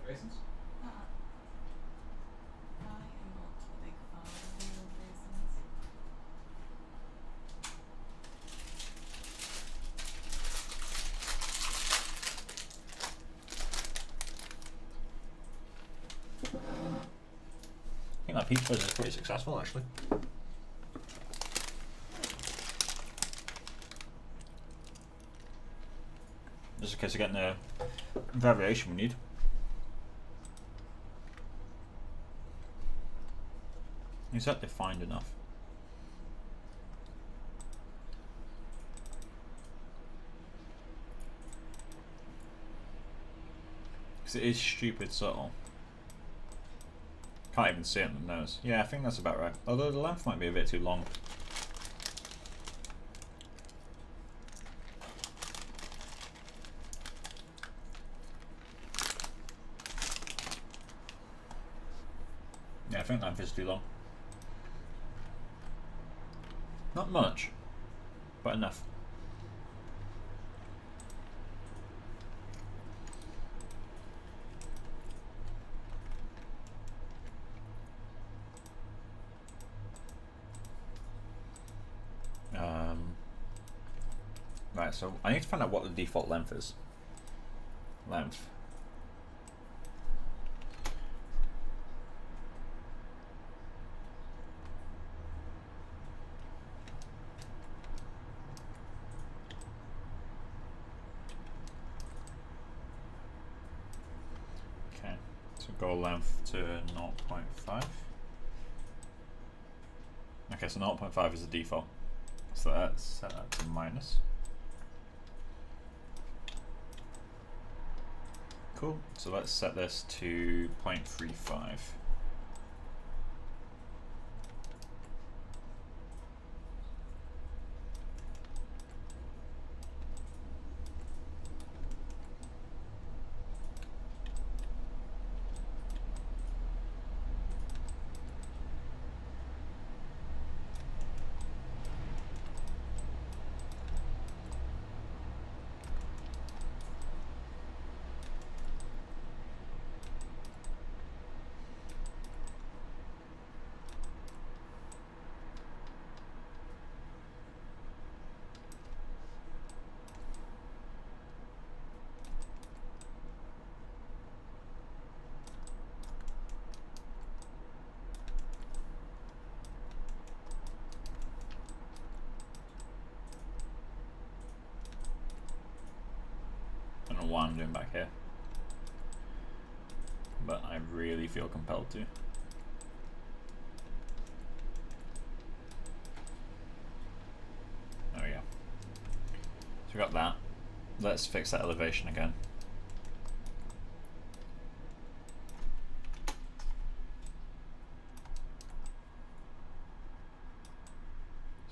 S1: raisins?
S2: I am not a big fan of boiled raisins.
S1: I think that peach fuzz is pretty successful actually. Just in case of getting the variation we need. Is that defined enough? Because it is stupid subtle. Can't even see it on the nose. Yeah, I think that's about right. Although the length might be a bit too long. Yeah, I think length is too long. Not much, but enough. Right, so I need to find out what the default length is. Length. Okay, so goal length to 0.5. Okay, so 0.5 is the default. So let's set that to minus. Cool, so let's set this to 0.35. I don't know what I'm doing back here, but I really feel compelled to. There we go. So we got that. Let's fix that elevation again.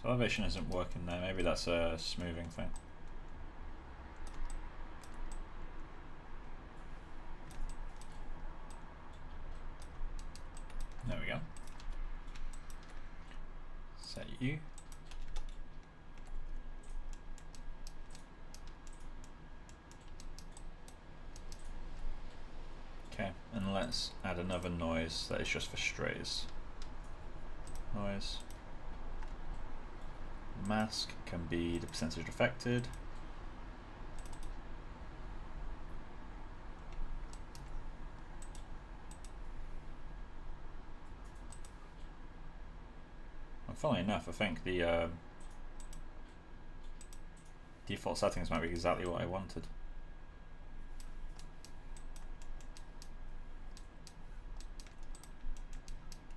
S1: So elevation isn't working there. Maybe that's a smoothing thing. There we go. Set you. Okay, and let's add another noise that is just for strays. Noise. Mask can be the percentage affected. And funnily enough, I think the default settings might be exactly what I wanted.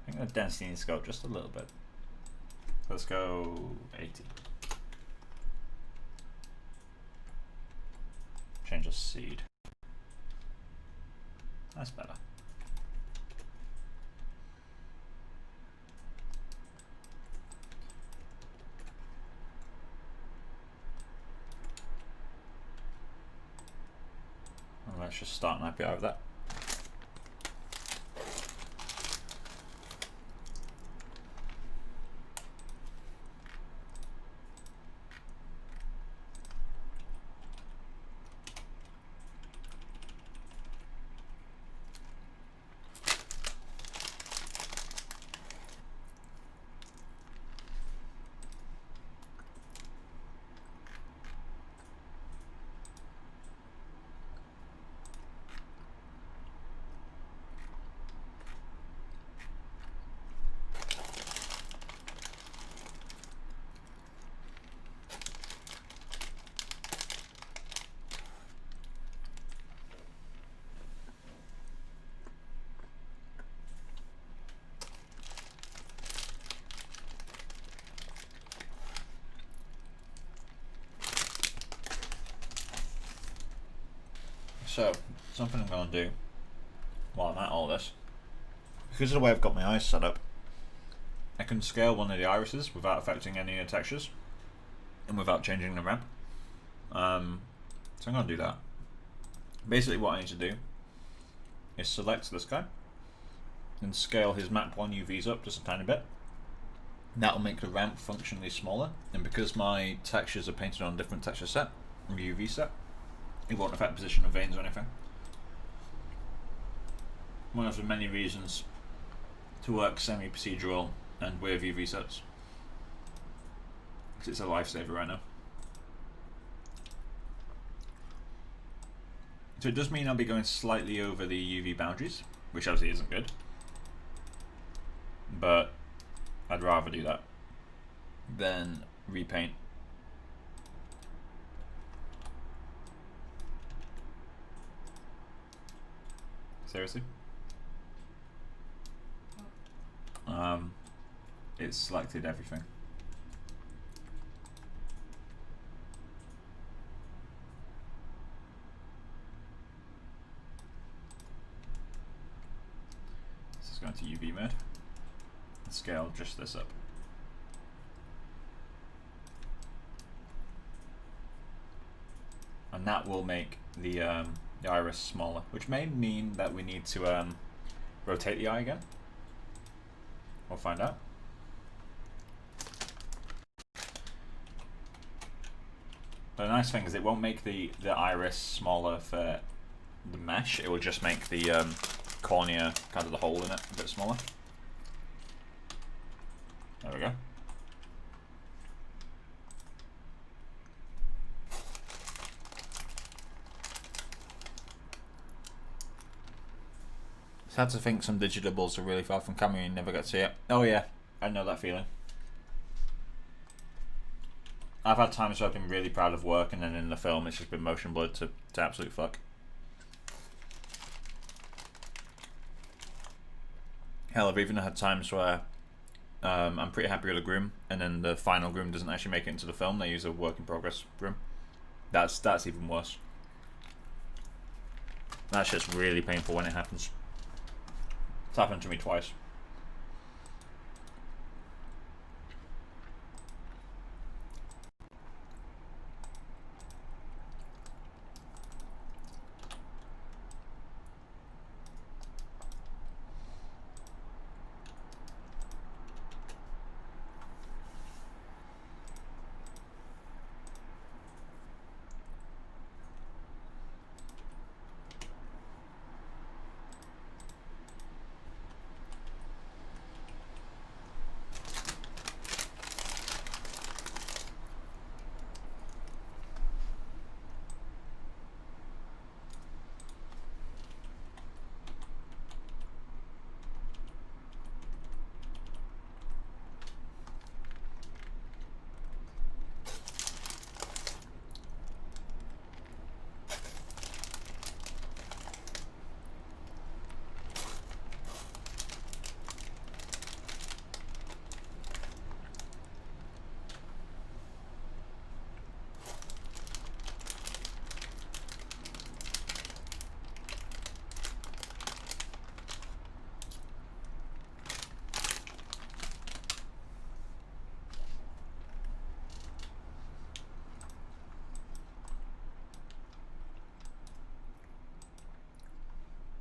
S1: I think the density needs to go up just a little bit. Let's go 80. Change the seed. That's better. And let's just start an IPI with that. So, something I'm going to do while I'm at all this, because of the way I've got my eyes set up, I can scale one of the irises without affecting any of the textures and without changing the ramp. So I'm going to do that. Basically what I need to do is select this guy and scale his map 1 UVs up just a tiny bit. That will make the ramp functionally smaller, and because my textures are painted on a different texture set, or UV set, it won't affect position of veins or anything. One of the many reasons to work semi-procedural and with UV sets, because it's a lifesaver right now. So it does mean I'll be going slightly over the UV boundaries, which obviously isn't good, but I'd rather do that than repaint. Seriously? It's selected everything. This is going to UV mode. And scale just this up. And that will make the iris smaller, which may mean that we need to rotate the eye again. We'll find out. But the nice thing is it won't make the iris smaller for the mesh, it will just make the cornea, kind of the hole in it, a bit smaller. There we go. It's hard to think some digitables are really far from camera and you never get to see it. Oh yeah, I know that feeling. I've had times where I've been really proud of work and then in the film it's just been motion blurred to absolute fuck. Hell, I've even had times where I'm pretty happy with a groom and then the final groom doesn't actually make it into the film, they use a work in progress groom. That's even worse. That shit's really painful when it happens. It's happened to me twice.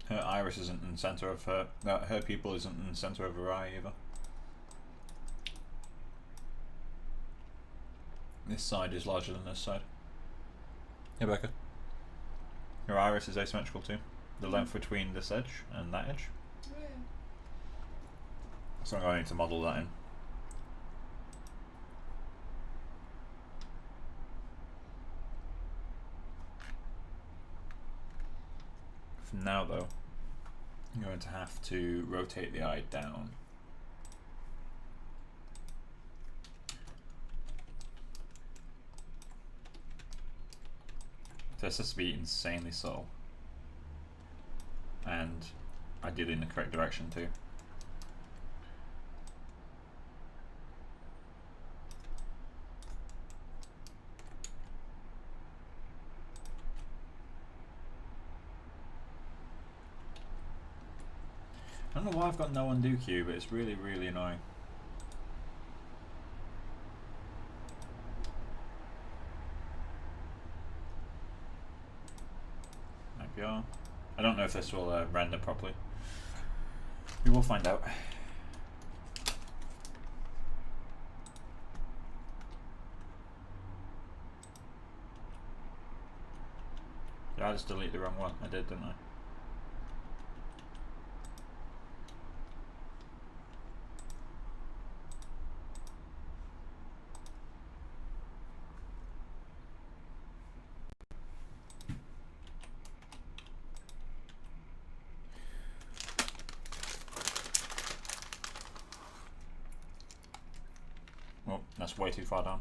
S1: Her iris isn't in the center of her. No, her pupil isn't in the center of her eye either. This side is larger than this side. Hey Becca. Her iris is asymmetrical too. The length between this edge and that edge.
S2: Oh, yeah.
S1: So I'm going to model that in. For now though, I'm going to have to rotate the eye down. So this has to be insanely subtle. And ideally in the correct direction too. I don't know why I've got no undo queue, but it's really, really annoying. IPR. I don't know if this will render properly. We will find out. Did I just delete the wrong one? I did, didn't I? Oh, that's way too far down.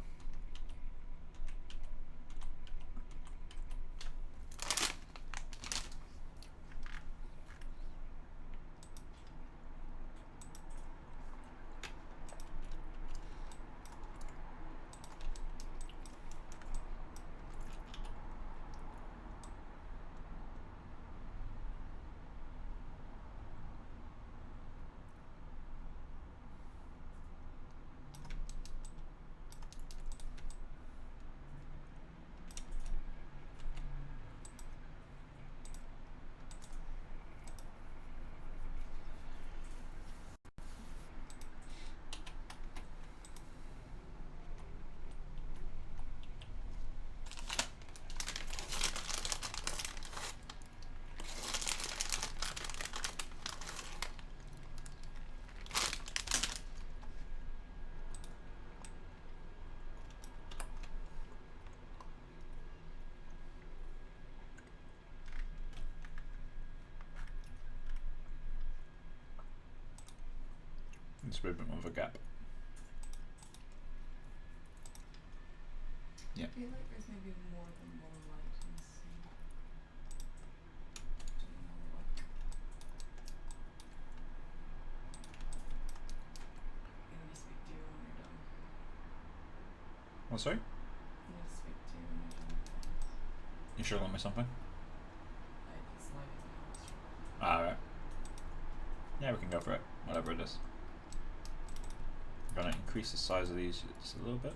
S1: It's a bit more of a gap. Yeah.
S2: I feel like there's maybe more than one light in this scene. Doing all the work. I'm gonna speak to you when you're done.
S1: What, sorry?
S2: I'm gonna speak to you when you're done with this.
S1: You struggling with something?
S2: Like, this light isn't how it's struggling.
S1: Alright. Yeah, we can go for it. Whatever it is. I'm gonna increase the size of these just a little bit.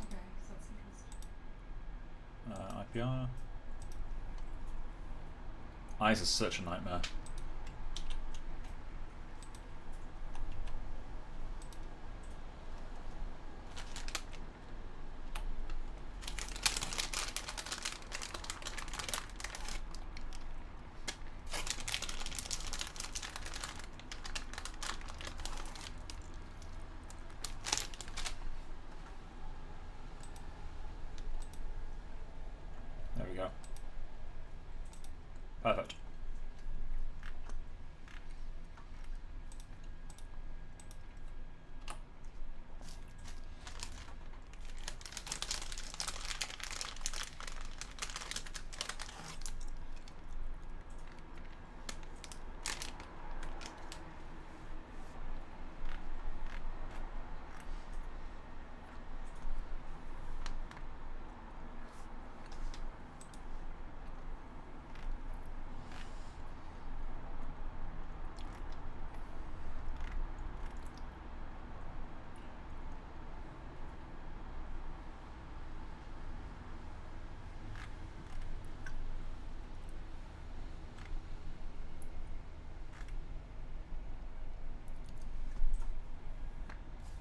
S2: Okay, so that's interesting.
S1: IPR. Eyes are such a nightmare. There we go. Perfect.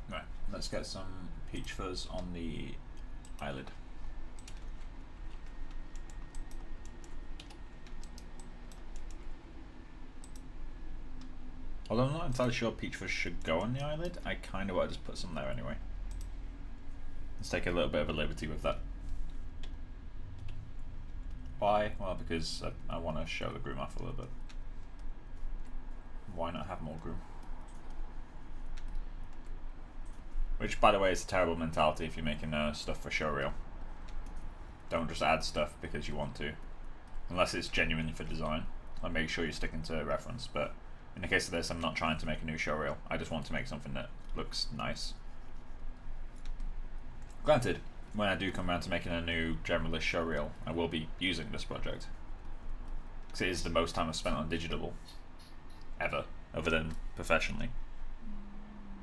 S1: Right, let's get some peach fuzz on the eyelid. Although I'm not entirely sure peach fuzz should go on the eyelid, I kind of want to just put some there anyway. Let's take a little bit of a liberty with that. Why? Well, because I want to show the groom off a little bit. Why not have more groom? Which, by the way, is a terrible mentality if you're making stuff for showreel. Don't just add stuff because you want to, unless it's genuinely for design. Like, make sure you're sticking to reference. But in the case of this, I'm not trying to make a new showreel. I just want to make something that looks nice. Granted, when I do come around to making a new generalist showreel, I will be using this project. Because it is the most time I've spent on digital ever, other than professionally.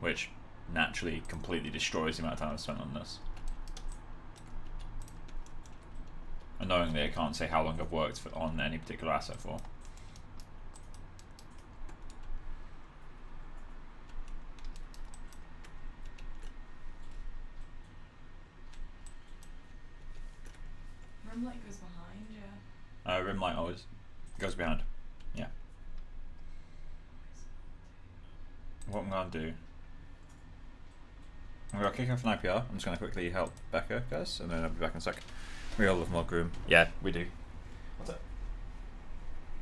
S1: Which naturally completely destroys the amount of time I've spent on this. Annoyingly, I can't say how long I've worked on any particular asset for.
S2: Rim light goes behind, yeah.
S1: Rim light always goes behind. Yeah. What I'm going to do, I'm going to kick off an IPR. I'm just going to quickly help Becca, guys, and then I'll be back in a sec. We all love more room. Yeah, we do. What's up?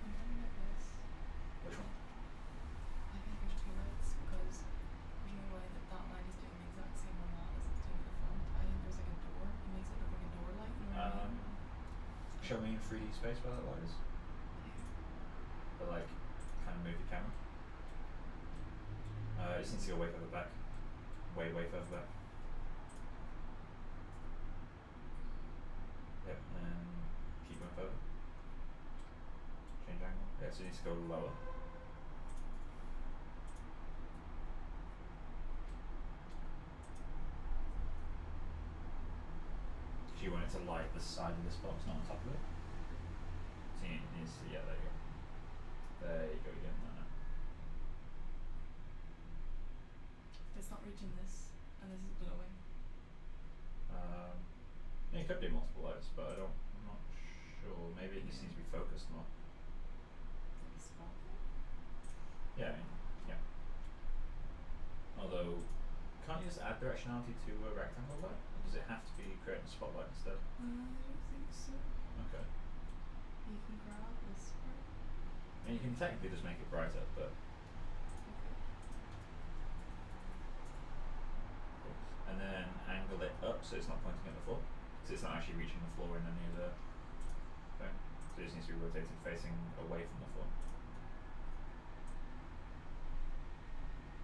S2: I'm wondering about this.
S1: Which one?
S2: I think there's turrets because there's no way that that light is doing the exact same on that as it's doing at the front. I think there's like a door. It makes it look like a door light. You know what I mean?
S1: Show me in 3D space where that light is. But like, kind of move the camera. It just needs to go way further back. Way further back. Yep, and keep going further. Change angle. Yeah, so it needs to go lower. So you want it to light the side of this box, not on top of it? So it needs to, yeah, there you go. There you go, you're getting that now.
S2: It's not reaching this, and this is glowing.
S1: Yeah, you could do multiple lights, but I'm not sure. Maybe it just needs to be focused more.
S2: Sparkle?
S1: Yeah, yeah. Although, can't you just add directionality to a rectangle light? Or does it have to be creating a spotlight instead?
S2: I don't think so.
S1: Okay.
S2: You can grab this part.
S1: And you can technically just make it brighter, but. And then angle it up so it's not pointing at the floor. So it's not actually reaching the floor in any of the thing. So it just needs to be rotated facing away from the floor.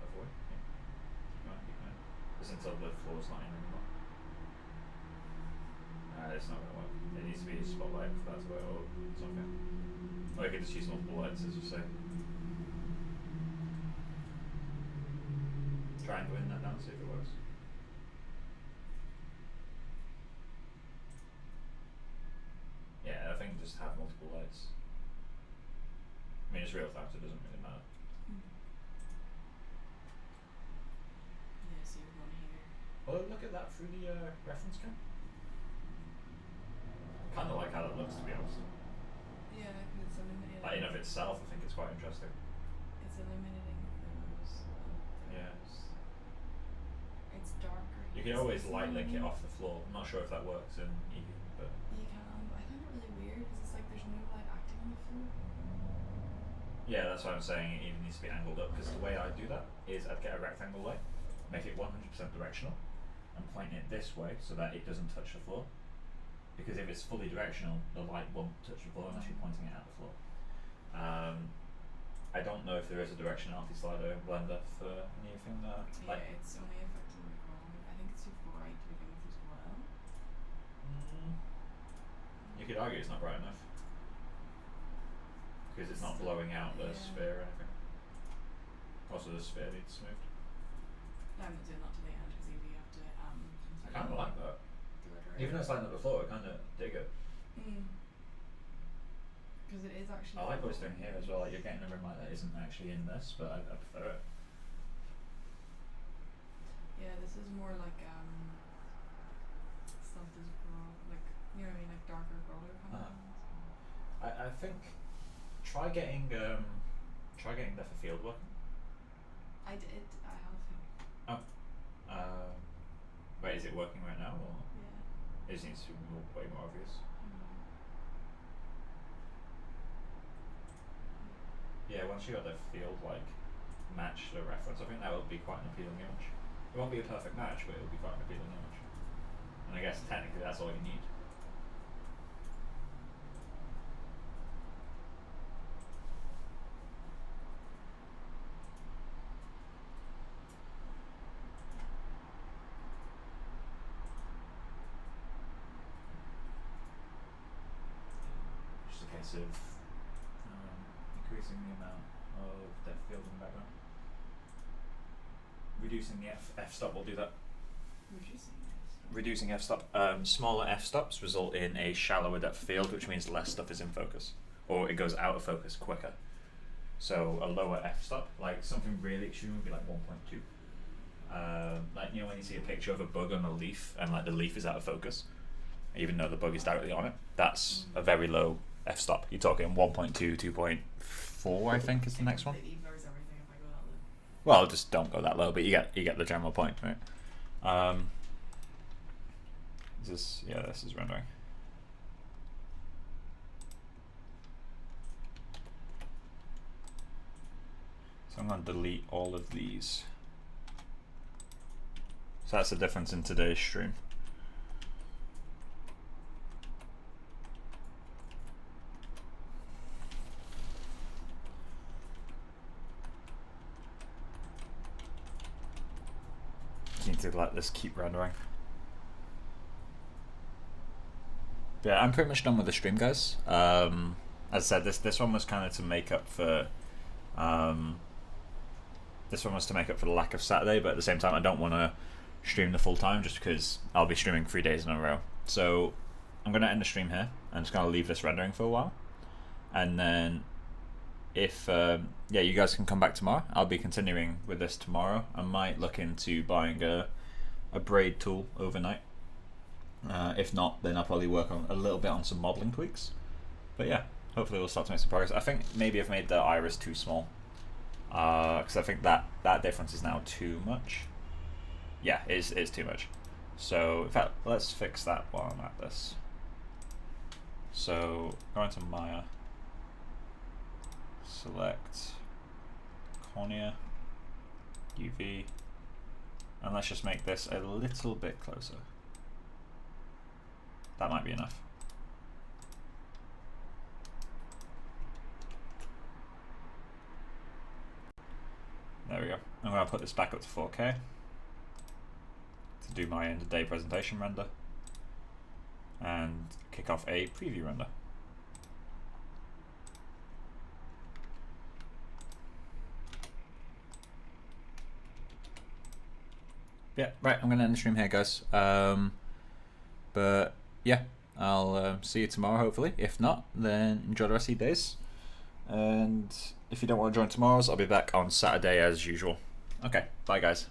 S1: Avoid? Yeah. Keep going. Just until the floor's not in anymore. It's not going to work. It needs to be a spotlight for that to work or something. Or you could just use multiple lights, as you say. Try and win that down, see if it works. Yeah, I think just have multiple lights. I mean, it's real time, so it doesn't really matter.
S2: Yeah, so you have one here.
S1: Well, look at that through the reference cam. Kind of like how that looks, to be honest.
S2: Yeah, because it's eliminating.
S1: Like in of itself, I think it's quite interesting.
S2: It's eliminating those.
S1: Yeah.
S2: It's darker.
S1: You can always light link it off the floor. I'm not sure if that works in EV, but.
S2: You can, but I find it really weird because it's like there's no light acting on the floor.
S1: Yeah, that's why I'm saying it even needs to be angled up, because the way I do that is I'd get a rectangle light, make it 100% directional, and point it this way so that it doesn't touch the floor. Because if it's fully directional, the light won't touch the floor unless you're pointing it at the floor. I don't know if there is a directionality slider in Blender for anything that.
S2: Yeah, it's only affecting the ground. I think it's too bright to begin with as well.
S1: You could argue it's not bright enough. Because it's not blowing out the sphere or anything. Also, the sphere needs smoothed.
S2: I'm not doing that to the end because you have to.
S1: I kind of like that. Even though it's lighting up the floor, I kind of dig it.
S2: Because it is actually.
S1: I like what it's doing here as well. Like you're getting a rim light that isn't actually in this, but I prefer it.
S2: Yeah, this is more like stuff is like you know what I mean, like darker color kind of.
S1: I think try getting the for field working.
S2: I did. I have him.
S1: Oh. Wait, is it working right now or?
S2: Yeah.
S1: It just needs to be way more obvious. Yeah, once you got the field like match the reference, I think that would be quite an appealing image. It won't be a perfect match, but it'll be quite an appealing image. And I guess technically that's all you need. a case of increasing the amount of depth field in the background. Reducing the f-stop will do that. Reducing f-stop. Smaller f-stops result in a shallower depth field, which means less stuff is in focus, or it goes out of focus quicker. So a lower f-stop, like something really extreme would be like 1.2. Like, you know, when you see a picture of a bug on a leaf and like the leaf is out of focus, even though the bug is directly on it, that's a very low f-stop. You're talking 1.2, 2.4, I think is the next one. Well, just don't go that low, but you get the general point, right? This is rendering. So I'm going to delete all of these. So that's the difference in today's stream. Just need to let this keep rendering. But yeah, I'm pretty much done with the stream, guys. As I said, this one was kind of to make up for the lack of Saturday, but at the same time I don't want to stream the full time just because I'll be streaming 3 days in a row. So I'm going to end the stream here. I'm just going to leave this rendering for a while, and then if you guys can come back tomorrow, I'll be continuing with this tomorrow. I might look into buying a braid tool overnight. If not, then I'll probably work on a little bit on some modeling tweaks. But yeah, hopefully we'll start to make some progress. I think maybe I've made the iris too small, because I think that difference is now too much. Yeah, it is too much. So in fact, let's fix that while I'm at this. So go into Maya, select cornea, UV, and let's just make this a little bit closer. That might be enough. There we go. I'm going to put this back up to 4K to do my end of day presentation render and kick off a preview render. Yeah, right, I'm going to end the stream here, guys. But yeah, I'll see you tomorrow, hopefully. If not, then enjoy the rest of your days. And if you don't want to join tomorrow's, I'll be back on Saturday as usual. Okay, bye guys.